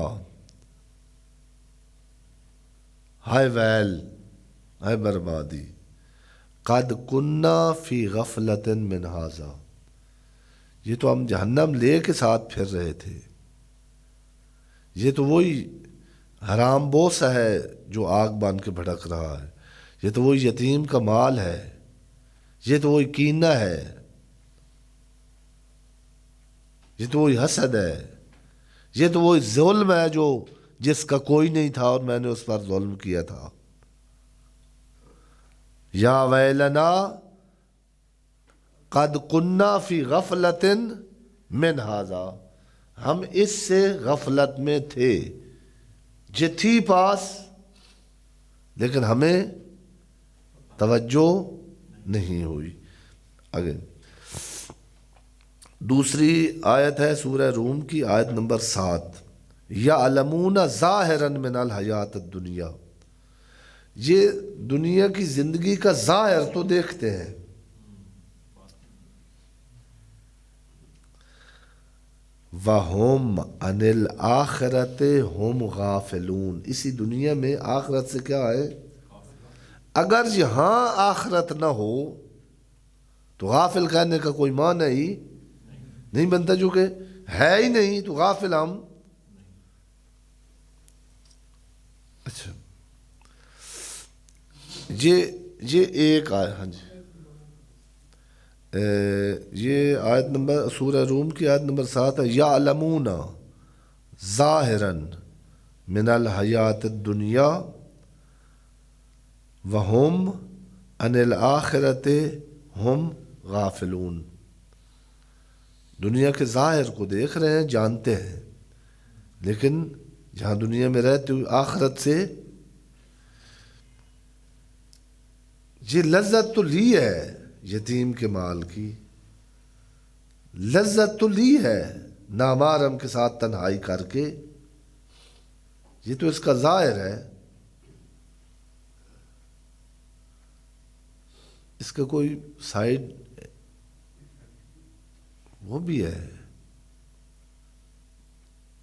ہائے ویل، ہائے بربادی، قد کننا فی غفلت من ھذا، یہ تو ہم جہنم لے کے ساتھ پھر رہے تھے. یہ تو وہی حرام بوسہ ہے جو آگ بن کے بھڑک رہا ہے. یہ تو وہی یتیم کا مال ہے، یہ تو وہی کینہ ہے، یہ تو وہی حسد ہے، یہ تو وہی ظلم ہے جو جس کا کوئی نہیں تھا اور میں نے اس پر ظلم کیا تھا۔ یا ویلنا قد کننا فی غفلت من ھذا، ہم اس سے غفلت میں تھے، یہ تھی پاس لیکن ہمیں توجہ نہیں ہوئی۔ آگے دوسری آیت ہے سورہ روم کی، آیت نمبر 7، یعلمون ظاہرا من الحیات الدنیا، یہ دنیا کی زندگی کا ظاہر تو دیکھتے ہیں، وَهُمْ عَنِ الْآخِرَةِ هُمْ غافلون، اسی دنیا میں آخرت سے کیا ہے؟ اگر یہاں آخرت نہ ہو تو غافل کہنے کا کوئی معنی ہی نہیں بنتا، جو کہ ہے ہی نہیں تو غافل ہم۔ اچھا یہ ایک آیت، ہاں جی یہ آیت نمبر سورہ روم کی آیت نمبر 7 ہے، یعلمون ظاہرا من الحیات الدنیا وہم عن الآخرت ہم غافلون، دنیا کے ظاہر کو دیکھ رہے ہیں، جانتے ہیں، لیکن جہاں دنیا میں رہتے ہوئے آخرت سے یہ لذت تو لی ہے یتیم کے مال کی، لذت تو لی ہے نامحرم کے ساتھ تنہائی کر کے، یہ تو اس کا ظاہر ہے، اس کا کوئی سائڈ وہ بھی ہے۔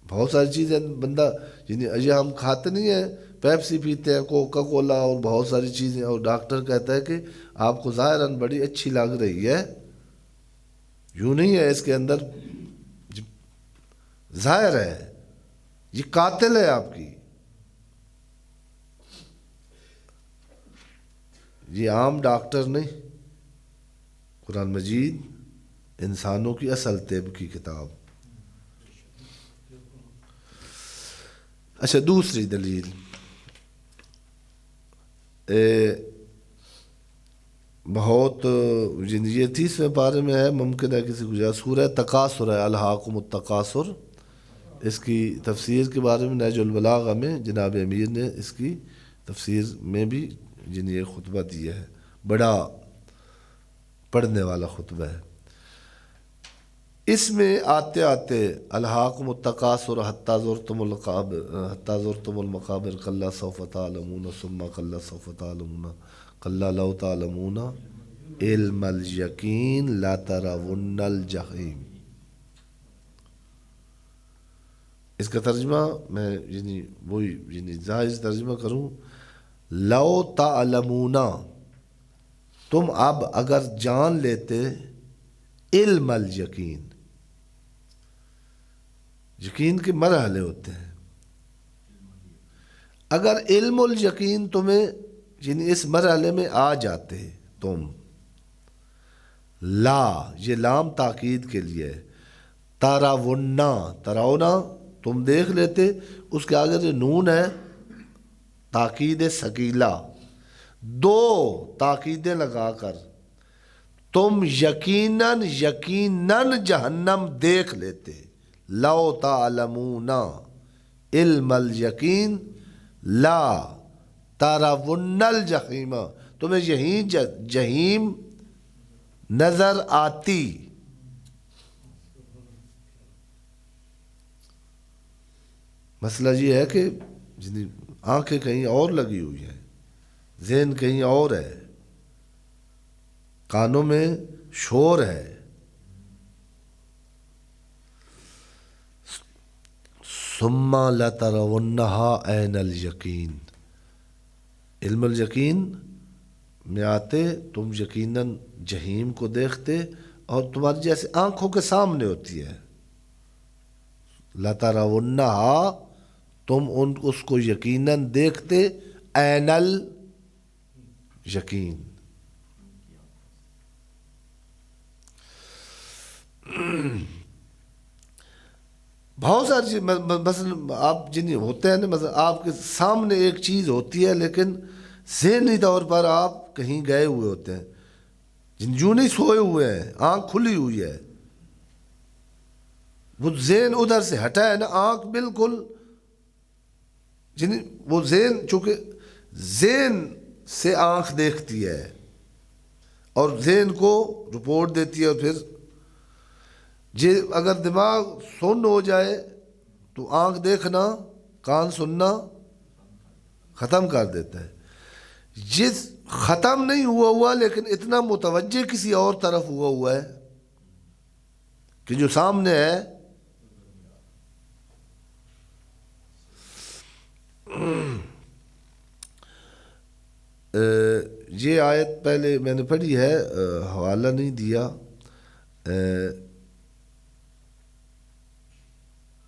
بہت ساری چیزیں بندہ یہ ہم کھاتے نہیں ہیں، پیپسی پیتے ہیں، کوکا کولا اور بہت ساری چیزیں، اور ڈاکٹر کہتا ہے کہ آپ کو ظاہراً بڑی اچھی لگ رہی ہے، یوں نہیں ہے، اس کے اندر ظاہر ہے، یہ قاتل ہے آپ کی۔ یہ عام ڈاکٹر نہیں، قرآن مجید انسانوں کی اصل طب کی کتاب۔ اچھا دوسری دلیل بہت یہ 30ویں پارے میں ہے، ممکن ہے کسی کو جائے، سورہ تکاثر ہے، الہاکم التکاثر، اس کی تفسیر کے بارے میں نہج البلاغہ میں جناب امیر نے اس کی تفسیر میں بھی یہ خطبہ دیا ہے، بڑا پڑھنے والا خطبہ ہے۔ اس میں آتے آتے الہاکم التکاثر حتی زرتم المقابر کلا سوف تعلمون ثم کلا سوف تعلمون کلا لو تعلمون علم الیقین لترون الجحیم، اس کا ترجمہ میں وہی جائز ترجمہ کروں، لو تعلمون، تم اب اگر جان لیتے علم الیقین، یقین کے مرحلے ہوتے ہیں، اگر علم الیقین تمہیں اس مرحلے میں آ جاتے تم، لا یہ لام تاکید کے لیے، تراونا تراونا تم دیکھ لیتے، اس کے آگے جو نون ہے تاکید ثقیلہ، دو تاکیدیں لگا کر تم یقیناً جہنم دیکھ لیتے، لو تعلمون علم الیقین لا ترون الجحیم، تمہیں یہی جہیم نظر آتی۔ مسئلہ یہ ہے کہ آنکھیں کہیں اور لگی ہوئی ہیں، ذہن کہیں اور ہے، کانوں میں شور ہے، ثم لترونها عین الیقین، علم الیقین میں آتے تم یقیناً جہیم کو دیکھتے اور تمہاری جیسے آنکھوں کے سامنے ہوتی ہے، لترونها تم اس کو یقیناً دیکھتے، عین یقین. بہت ساری چیز مثلا آپ جن ہوتے ہیں نا، مثلا آپ کے سامنے ایک چیز ہوتی ہے لیکن ذہنی طور پر آپ کہیں گئے ہوئے ہوتے ہیں، جن یوں نہیں سوئے ہوئے ہیں، آنکھ کھلی ہوئی ہے، وہ ذہن ادھر سے ہٹا ہے نا، آنکھ بالکل جن وہ ذہن، چونکہ ذہن سے آنکھ دیکھتی ہے اور ذہن کو رپورٹ دیتی ہے، اور پھر اگر دماغ سن ہو جائے تو آنکھ دیکھنا، کان سننا ختم کر دیتا ہے. جس ختم نہیں ہوا لیکن اتنا متوجہ کسی اور طرف ہوا ہے کہ جو سامنے ہے. یہ آیت پہلے میں نے پڑھی ہے، حوالہ نہیں دیا.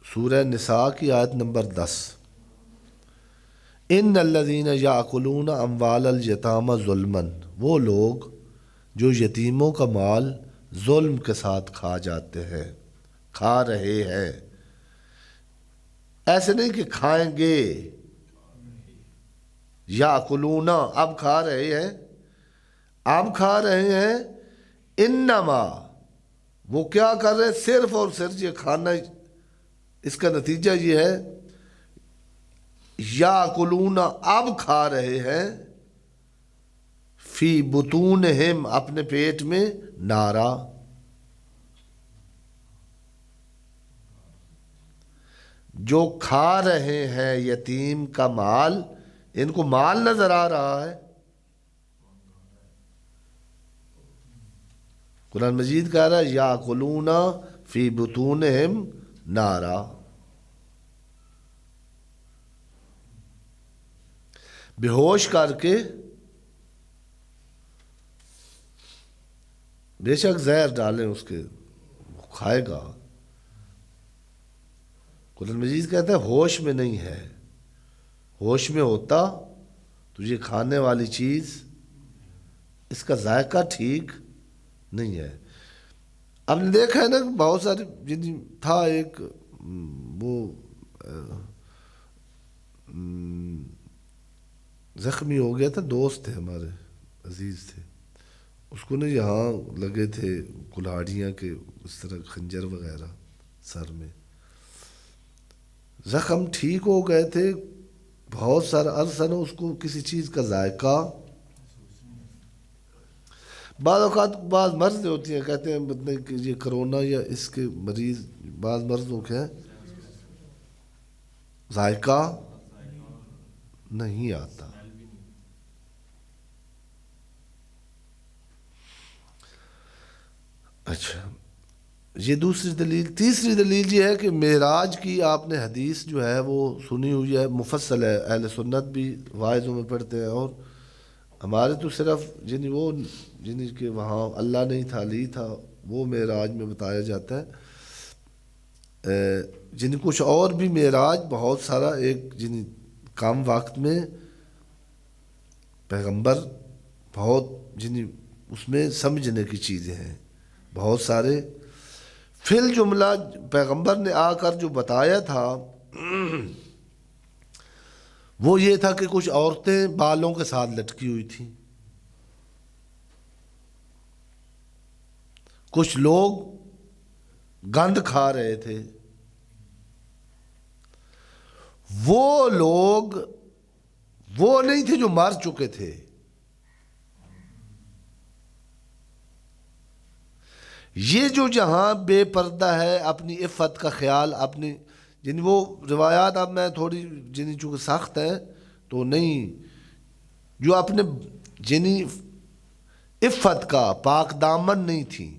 سورہ نساء کی آیت نمبر 10. ان الذین یاکلون اموال الیتامی ظلما، وہ لوگ جو یتیموں کا مال ظلم کے ساتھ کھا جاتے ہیں، کھا رہے ہیں. ایسے نہیں کہ کھائیں گے، یاکلون اب کھا رہے ہیں، اب کھا رہے ہیں. انما وہ کیا کر رہے ہیں؟ صرف اور صرف یہ کھانا، اس کا نتیجہ یہ ہے، یاکلون اب کھا رہے ہیں، فی بطونہم اپنے پیٹ میں، نارا، جو کھا رہے ہیں یتیم کا مال، ان کو مال نظر آ رہا ہے. قرآن مجید کہہ رہا ہے یاکلون فی بطونہم نارا. بے ہوش کر کے، بے شک زہر ڈالیں اس کے، وہ کھائے گا. قرآن مجید کہتا ہے ہوش میں نہیں ہے، ہوش میں ہوتا تو یہ کھانے والی چیز، اس کا ذائقہ ٹھیک نہیں ہے. آپ نے دیکھا ہے نا بہت سارے، تھا ایک وہ زخمی ہو گیا تھا، دوست تھے ہمارے، عزیز تھے، اس کو نا یہاں لگے تھے کلاڑیاں کے، اس طرح خنجر وغیرہ سر میں، زخم ٹھیک ہو گئے تھے، بہت سارا عرصہ نا اس کو کسی چیز کا ذائقہ. بعض اوقات بعض مرض ہوتی ہیں، کہتے ہیں مطلب کہ یہ کرونا یا اس کے مریض، بعض مرضوں کے ذائقہ نہیں آتا. اچھا، یہ دوسری دلیل. تیسری دلیل یہ ہے کہ معراج کی آپ نے حدیث جو ہے وہ سنی ہوئی ہے، مفصل ہے، اہل سنت بھی واعظوں میں پڑھتے ہیں، اور ہمارے تو صرف وہ کہ وہاں اللہ نہیں تھا، علی تھا، وہ معراج میں بتایا جاتا ہے. کچھ اور بھی معراج بہت سارا ایک کم وقت میں پیغمبر بہت اس میں سمجھنے کی چیزیں ہیں بہت سارے. فی الجملہ پیغمبر نے آ کر جو بتایا تھا وہ یہ تھا کہ کچھ عورتیں بالوں کے ساتھ لٹکی ہوئی تھیں، کچھ لوگ گند کھا رہے تھے. وہ لوگ وہ نہیں تھے جو مر چکے تھے، یہ جو جہاں بے پردہ ہے، اپنی عفت کا خیال، اپنی وہ روایات اب میں تھوڑی چونکہ سخت ہیں تو نہیں، جو اپنے عفت کا پاک دامن نہیں تھی،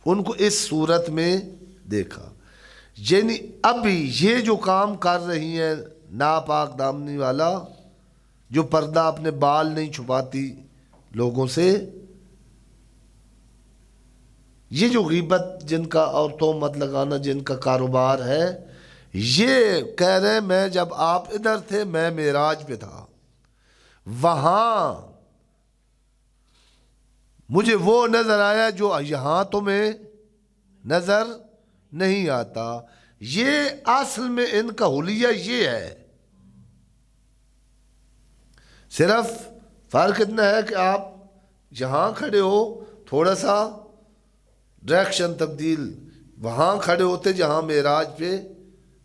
ان کو اس صورت میں دیکھا. ابھی یہ جو کام کر رہی ہیں ناپاک دامنی والا، جو پردہ اپنے بال نہیں چھپاتی لوگوں سے، یہ جو غیبت جن کا اور تہمت لگانا جن کا کاروبار ہے، یہ کہہ رہے ہیں میں جب آپ ادھر تھے میں معراج پہ تھا، وہاں مجھے وہ نظر آیا جو یہاں تمہیں نظر نہیں آتا. یہ اصل میں ان کا حلیہ یہ ہے. صرف فرق اتنا ہے کہ آپ یہاں کھڑے ہو تھوڑا سا ڈائریکشن تبدیل، وہاں کھڑے ہوتے جہاں معراج پہ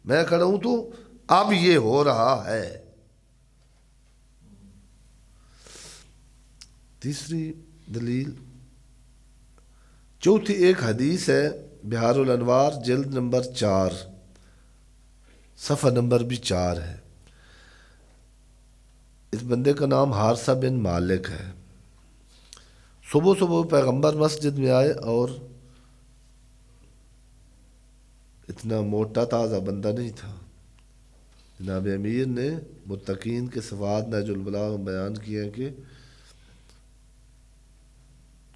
میں کھڑا ہوں، تو اب یہ ہو رہا ہے. تیسری دلیل، چوتھی ایک حدیث ہے بہار الانوار جلد نمبر 4 صفحہ نمبر بھی 4 ہے. اس بندے کا نام حارثہ بن مالک ہے. صبح صبح پیغمبر مسجد میں آئے اور اتنا موٹا تازہ بندہ نہیں تھا. جناب امیر نے متقین کے صفات نہج البلاغہ میں بیان کیے کہ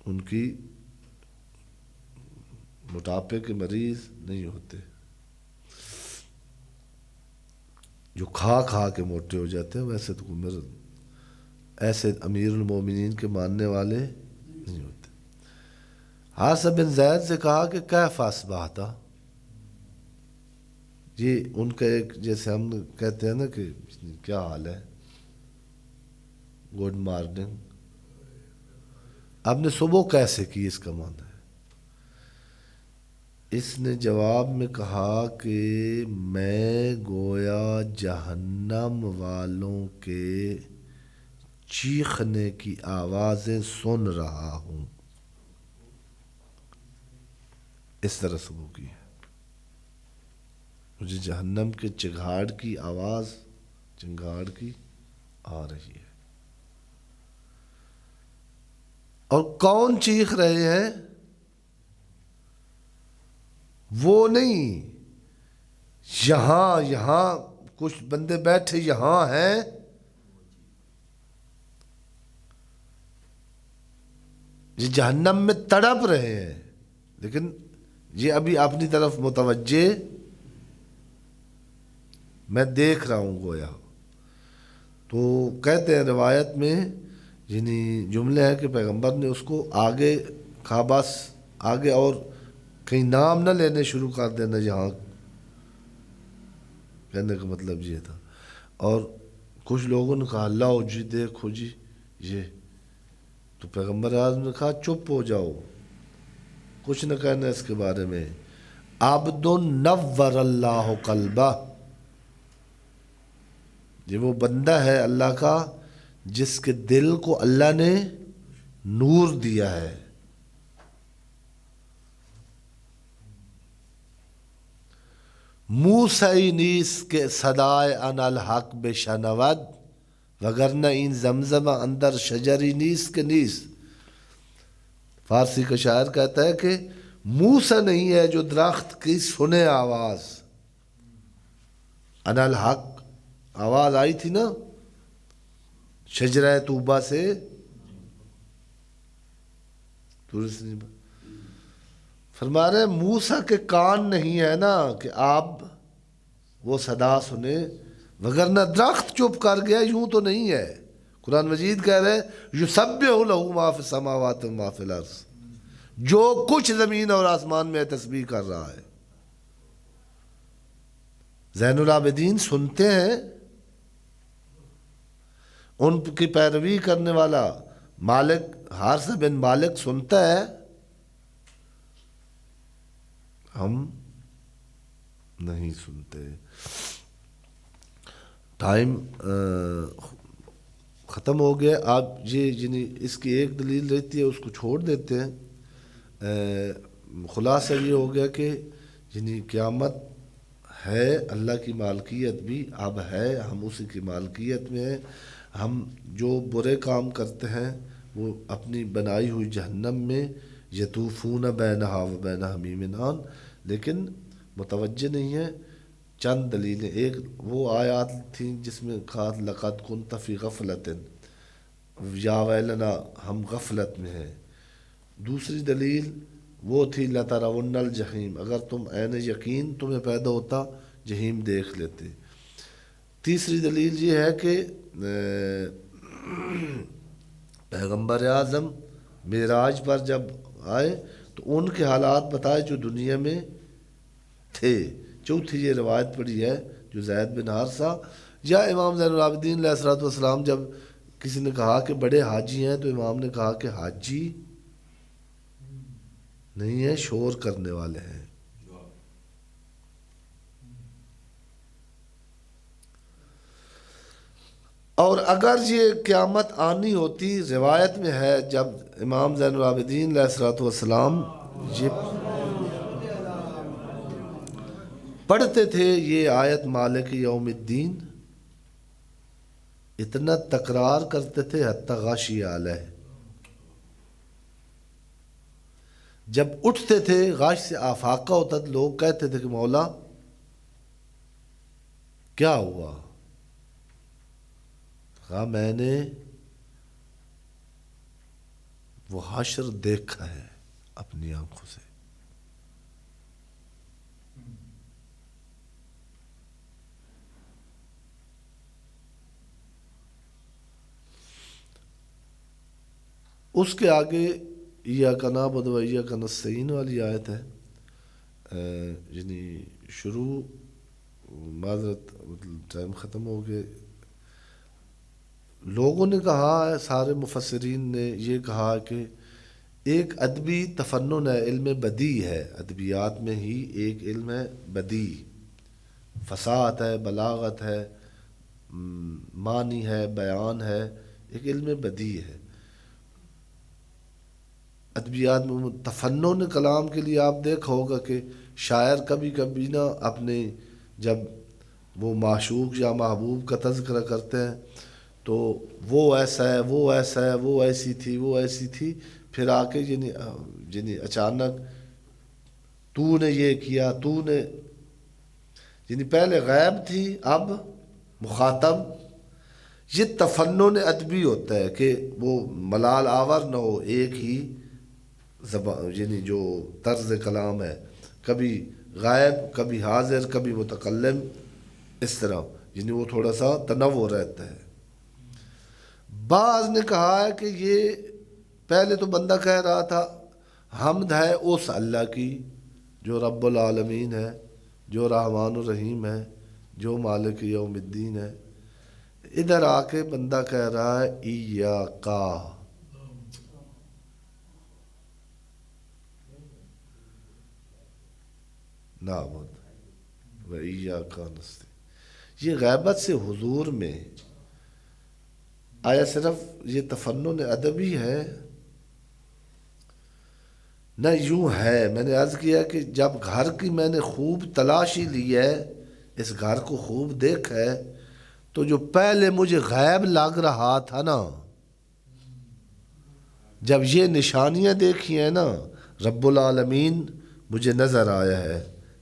ان کی موٹاپے کے مریض نہیں ہوتے، جو کھا کھا کے موٹے ہو جاتے ہیں، ویسے تو ایسے امیر المومنین کے ماننے والے نہیں ہوتے. حارثہ بن زید سے کہا کہ کیف اصبحت، یہ ان کا ایک جیسے ہم کہتے ہیں نا کہ کیا حال ہے، گڈ مارننگ. آپ نے صبح کیسے کی، اس کا معنی ہے. اس نے جواب میں کہا کہ میں گویا جہنم والوں کے چیخنے کی آوازیں سن رہا ہوں. اس طرح صبح کی ہے، مجھے جہنم کے چنگھاڑ کی آواز کی آ رہی ہے. اور کون چیخ رہے ہیں؟ وہ نہیں، یہاں کچھ بندے بیٹھے یہاں ہیں، یہ جہنم میں تڑپ رہے ہیں، لیکن یہ ابھی اپنی طرف متوجہ، میں دیکھ رہا ہوں گویا. تو کہتے ہیں روایت میں یعنی جملے ہیں کہ پیغمبر نے اس کو آگے کہا، بس آگے اور کہیں نام نہ لینے شروع کر دینا. یہاں کہنے کا مطلب یہ تھا. اور کچھ لوگوں نے کہا لاؤ جی دیکھو جی یہ، تو پیغمبر اعظم نے کہا چپ ہو جاؤ، کچھ نہ کہنا اس کے بارے میں. عبد نور اللہ قلبہ، یہ وہ بندہ ہے اللہ کا جس کے دل کو اللہ نے نور دیا ہے. موسیٰ نیس کے صدائے ان الحق بشنود، وگرنہ این زمزمہ اندر شجری نیس کے نیس. فارسی کا شاعر کہتا ہے کہ موسیٰ نہیں ہے جو درخت کی سنے آواز. ان الحق آواز آئی تھی نا شجرہ طوبہ سے، فرما رہے موسیٰ کے کان نہیں ہے نا کہ آپ وہ صدا سنے، وگرنہ درخت چپ کر گیا، یوں تو نہیں ہے. قرآن مجید کہہ رہے یسبح لہ ما فی السماوات و ما فی الارض، جو کچھ زمین اور آسمان میں تسبیح کر رہا ہے. زین العابدین سنتے ہیں، ان کی پیروی کرنے والا مالک حارثہ بن مالک سنتا ہے، ہم نہیں سنتے. ٹائم ختم ہو گیا. آپ یہ اس کی ایک دلیل رہتی ہے، اس کو چھوڑ دیتے ہیں. خلاصہ یہ ہو گیا کہ قیامت ہے اللہ کی مالکیت بھی اب ہے، ہم اسی کی مالکیت میں ہیں. ہم جو برے کام کرتے ہیں وہ اپنی بنائی ہوئی جہنم میں یطوفون بینہا و بین حمیم آن، لیکن متوجہ نہیں ہے. چند دلیلیں، ایک وہ آیات تھیں جس میں کہا لقد کنت فی غفلۃ، یا ویلنا ہم غفلت میں ہیں. دوسری دلیل وہ تھی لترون الجحیم، اگر تم عین یقین تمہیں پیدا ہوتا جہیم دیکھ لیتے. تیسری دلیل یہ ہے کہ پیغمبر اعظم معراج پر جب آئے تو ان کے حالات بتائے جو دنیا میں تھے۔ چوتھی یہ روایت پڑی ہے جو زید بن حارثہ یا امام زین العابدین علیہ الصلوۃ والسلام جب کسی نے کہا کہ بڑے حاجی ہیں تو امام نے کہا کہ حاجی نہیں ہیں، شور کرنے والے ہیں۔ اور اگر یہ قیامت آنی ہوتی، روایت میں ہے جب امام زین العابدین علیہ الصلوۃ والسلام یہ پڑھتے تھے یہ آیت مالک یوم الدین، اتنا تکرار کرتے تھے حتی غاشی علیہ، جب اٹھتے تھے غاش سے آفاقہ ہوتا تو لوگ کہتے تھے کہ مولا کیا ہوا؟ کہا میں نے وہ حشر دیکھا ہے اپنی آنکھوں سے۔ اس کے آگے ایاک نعبد و ایاک نستعین والی آیت ہے، یعنی شروع، معذرت ٹائم ختم ہو گئے۔ لوگوں نے کہا ہے، سارے مفسرین نے یہ کہا کہ ایک ادبی تفنن ہے، علم بدیع ہے، ادبیات میں ہی ایک علم ہے بدیع، فصاحت ہے، بلاغت ہے، معنی ہے، بیان ہے، ایک علم بدیع ہے۔ ادبیات میں تفنن کلام کے لیے آپ دیکھا ہوگا کہ شاعر کبھی کبھی نا اپنے جب وہ معشوق یا محبوب کا تذکرہ کرتے ہیں تو وہ ایسا ہے، وہ ایسا ہے، وہ ایسی تھی، وہ ایسی تھی، پھر آ کے یعنی اچانک تو نے یہ کیا، تو نے، یعنی پہلے غیب تھی اب مخاطب۔ یہ تفنن ادبی ہوتا ہے کہ وہ ملال آور نہ ہو، ایک ہی زبان، یعنی جو طرز کلام ہے، کبھی غائب، کبھی حاضر، کبھی متکلم، اس طرح، یعنی وہ تھوڑا سا تنوع رہتا ہے۔ بعض نے کہا ہے کہ یہ پہلے تو بندہ کہہ رہا تھا حمد ہے اس اللہ کی جو رب العالمین ہے، جو رحمان الرحیم ہے، جو مالک یوم الدین ہے۔ ادھر آ کے بندہ کہہ رہا ہے ایاکا، نعبد و ایاک نستعین۔ یہ غیبت سے حضور میں آیا صرف یہ تفنن ادبی ہے؟ نہ یوں ہے، میں نے عرض کیا کہ جب گھر کی میں نے خوب تلاشی لی ہے، اس گھر کو خوب دیکھا ہے، تو جو پہلے مجھے غیب لگ رہا تھا نا، جب یہ نشانیاں دیکھی ہیں نا، رب العالمین مجھے نظر آیا ہے،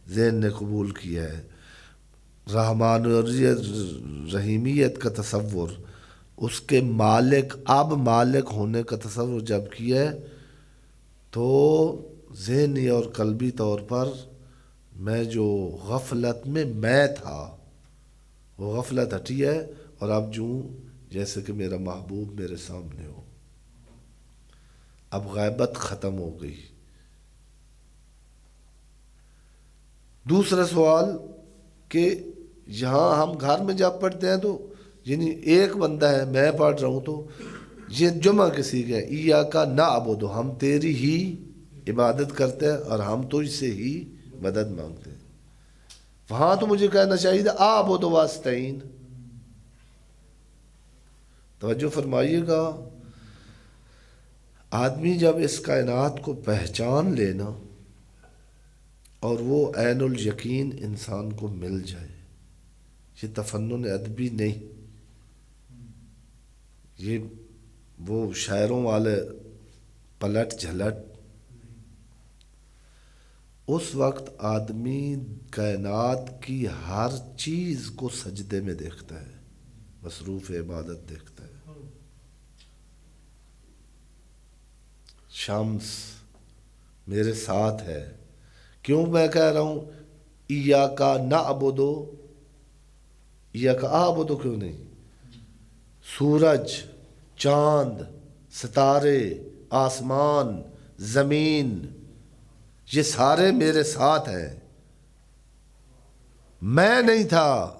ذہن نے قبول کیا ہے، رحمان رحیمیت کا تصور، اس کے مالک، اب مالک ہونے کا تصور جب کیا ہے، تو ذہنی اور قلبی طور پر میں جو غفلت میں تھا، وہ غفلت ہٹی ہے، اور اب جو جیسے کہ میرا محبوب میرے سامنے ہو، اب غیبت ختم ہو گئی۔ دوسرا سوال کہ یہاں ہم گھر میں جب پڑھتے ہیں تو یعنی ایک بندہ ہے، میں پڑھ رہا ہوں تو یہ جمع کسی کا ہے، ایاک نعبد، ہم تیری ہی عبادت کرتے ہیں اور ہم تجھ سے ہی مدد مانگتے ہیں۔ وہاں تو مجھے کہنا چاہیے تھا اعبد واستعین۔ توجہ فرمائیے گا، آدمی جب اس کائنات کو پہچان لینا اور وہ عین الیقین انسان کو مل جائے، یہ تفنن ادبی نہیں، یہ وہ شاعروں والے پلٹ جھلٹ، اس وقت آدمی کائنات کی ہر چیز کو سجدے میں دیکھتا ہے، مصروف عبادت دیکھتا ہے۔ شمس میرے ساتھ ہے، کیوں میں کہہ رہا ہوں ایاک نعبد، ایاک اعبد کیوں نہیں؟ سورج چاند، ستارے، آسمان، زمین، یہ سارے میرے ساتھ ہیں. میں نہیں تھا،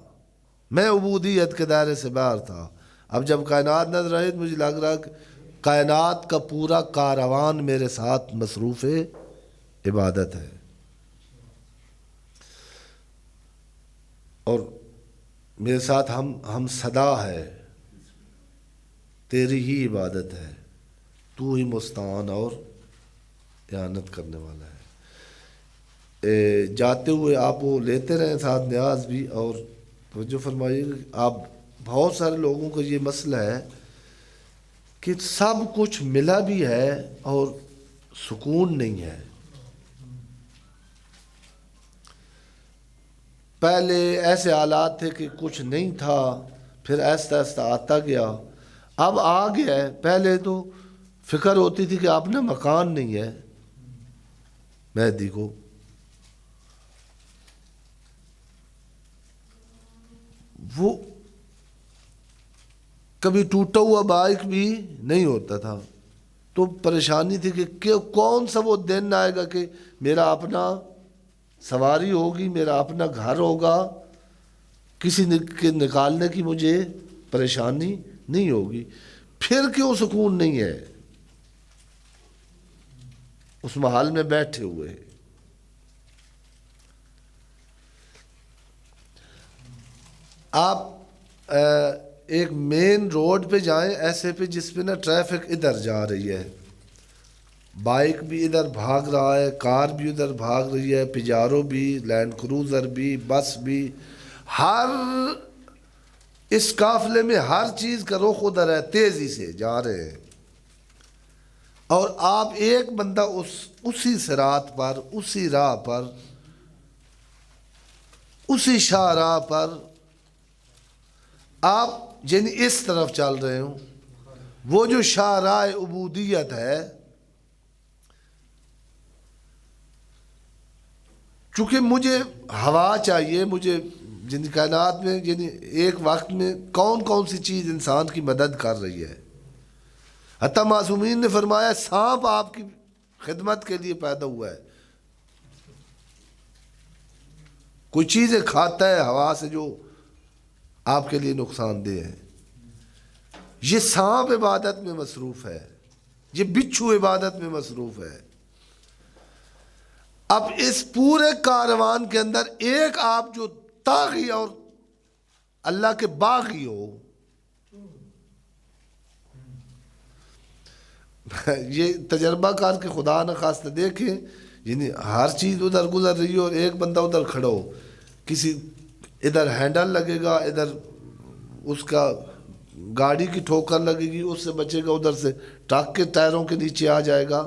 میں عبودیت کے دائرے سے باہر تھا. اب جب کائنات نظر آئی تو مجھے لگ رہا کہ کائنات کا پورا کاروان میرے ساتھ مصروف عبادت ہے، اور میرے ساتھ ہم صدا ہے، تیری ہی عبادت ہے، تو ہی مستعان اور اعانت کرنے والا ہے. جاتے ہوئے آپ وہ لیتے رہیں ساتھ نیاز بھی. اور توجہ فرمائیے کہ آپ بہت سارے لوگوں کو یہ مسئلہ ہے کہ سب کچھ ملا بھی ہے اور سکون نہیں ہے. پہلے ایسے حالات تھے کہ کچھ نہیں تھا، پھر آہستہ آہستہ آتا گیا، اب آ گیا ہے. پہلے تو فکر ہوتی تھی کہ اپنا مکان نہیں ہے مہدی کو. وہ کبھی ٹوٹا ہوا بائک بھی نہیں ہوتا تھا، تو پریشانی تھی کہ کون سا وہ دن آئے گا کہ میرا اپنا سواری ہوگی، میرا اپنا گھر ہوگا، کسی کے نکالنے کی مجھے پریشانی نہیں ہوگی. پھر کیوں سکون نہیں ہے؟ اس محل میں بیٹھے ہوئے. آپ ایک مین روڈ پہ جائیں ایسے پہ جس پہ نا ٹریفک ادھر جا رہی ہے، بائک بھی ادھر بھاگ رہا ہے، کار بھی ادھر بھاگ رہی ہے، پجارو بھی، لینڈ کروزر بھی، بس بھی، ہر اس قافلے میں ہر چیز کا رخ ادھر ہے، تیزی سے جا رہے ہیں. اور آپ ایک بندہ اسی صراط پر، اسی راہ پر، اسی شاہراہ پر آپ یعنی اس طرف چل رہے ہوں. وہ جو شاہراہ عبودیت ہے، چونکہ مجھے ہوا چاہیے، مجھے یعنی کائنات میں یعنی ایک وقت میں کون کون سی چیز انسان کی مدد کر رہی ہے. حتیٰ معصومین نے فرمایا سانپ آپ کی خدمت کے لیے پیدا ہوا ہے. کوئی چیزیں کھاتا ہے ہوا سے جو آپ کے لیے نقصان دہ ہے. یہ سانپ عبادت میں مصروف ہے، یہ بچھو عبادت میں مصروف ہے. اب اس پورے کاروان کے اندر ایک آپ جو طاغی اور اللہ کے باغی ہو، یہ تجربہ کر کے خدا نہ خواستہ دیکھیں، یعنی ہر چیز ادھر گزر رہی ہو اور ایک بندہ ادھر کھڑا ہو، کسی ادھر ہینڈل لگے گا، ادھر اس کا گاڑی کی ٹھوکر لگے گی، اس سے بچے گا، ادھر سے ٹرک کے ٹائروں کے نیچے آ جائے گا.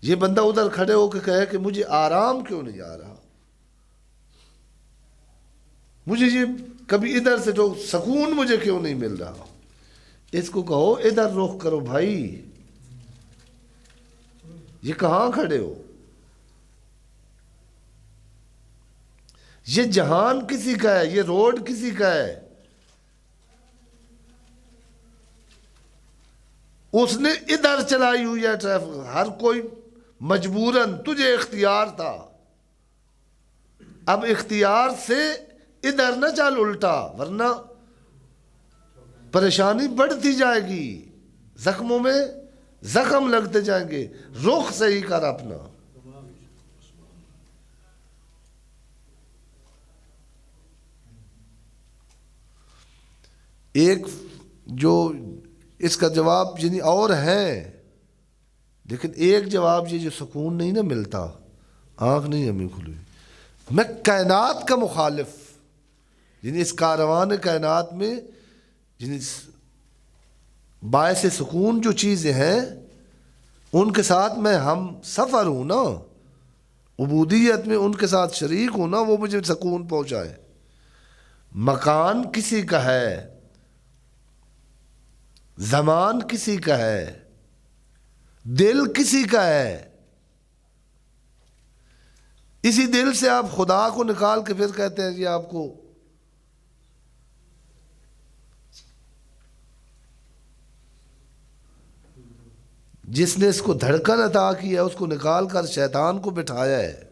یہ بندہ ادھر کھڑے ہو کے کہے کہ مجھے آرام کیوں نہیں آ رہا، مجھے یہ کبھی ادھر سے جو سکون مجھے کیوں نہیں مل رہا. اس کو کہو ادھر رخ کرو بھائی، یہ کہاں کھڑے ہو؟ یہ جہان کسی کا ہے، یہ روڈ کسی کا ہے. اس نے ادھر چلائی ہوئی ہے ٹریفک، ہر کوئی مجبوراً، تجھے اختیار تھا، اب اختیار سے ادھر نہ چل الٹا، ورنہ پریشانی بڑھتی جائے گی، زخموں میں زخم لگتے جائیں گے. رخ صحیح کر اپنا. ایک جو اس کا جواب یعنی اور ہے، لیکن ایک جواب یہ جو سکون نہیں نہ ملتا، آنکھ نہیں ہمیں کھلی. میں کائنات کا مخالف، یعنی اس کاروان کائنات میں یعنی باعث سکون جو چیزیں ہیں ان کے ساتھ میں ہم سفر ہوں نا، عبودیت میں ان کے ساتھ شریک ہوں نا، وہ مجھے سکون پہنچائے. مکان کسی کا ہے، زمان کسی کا ہے، دل کسی کا ہے. اسی دل سے آپ خدا کو نکال کے پھر کہتے ہیں کہ آپ کو جس نے اس کو دھڑکن عطا کی ہے اس کو نکال کر شیطان کو بٹھایا ہے،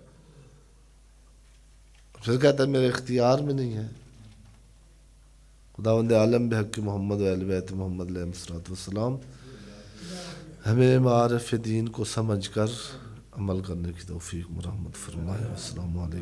پھر کہتا ہے میرے اختیار میں نہیں ہے۔ خداوند عالم بحق محمد و اہل بیت محمد علیہ الصلوۃ والسلام ہمیں معارف دین کو سمجھ کر عمل کرنے کی توفیق مرحمت فرمائے۔ السلام علیکم۔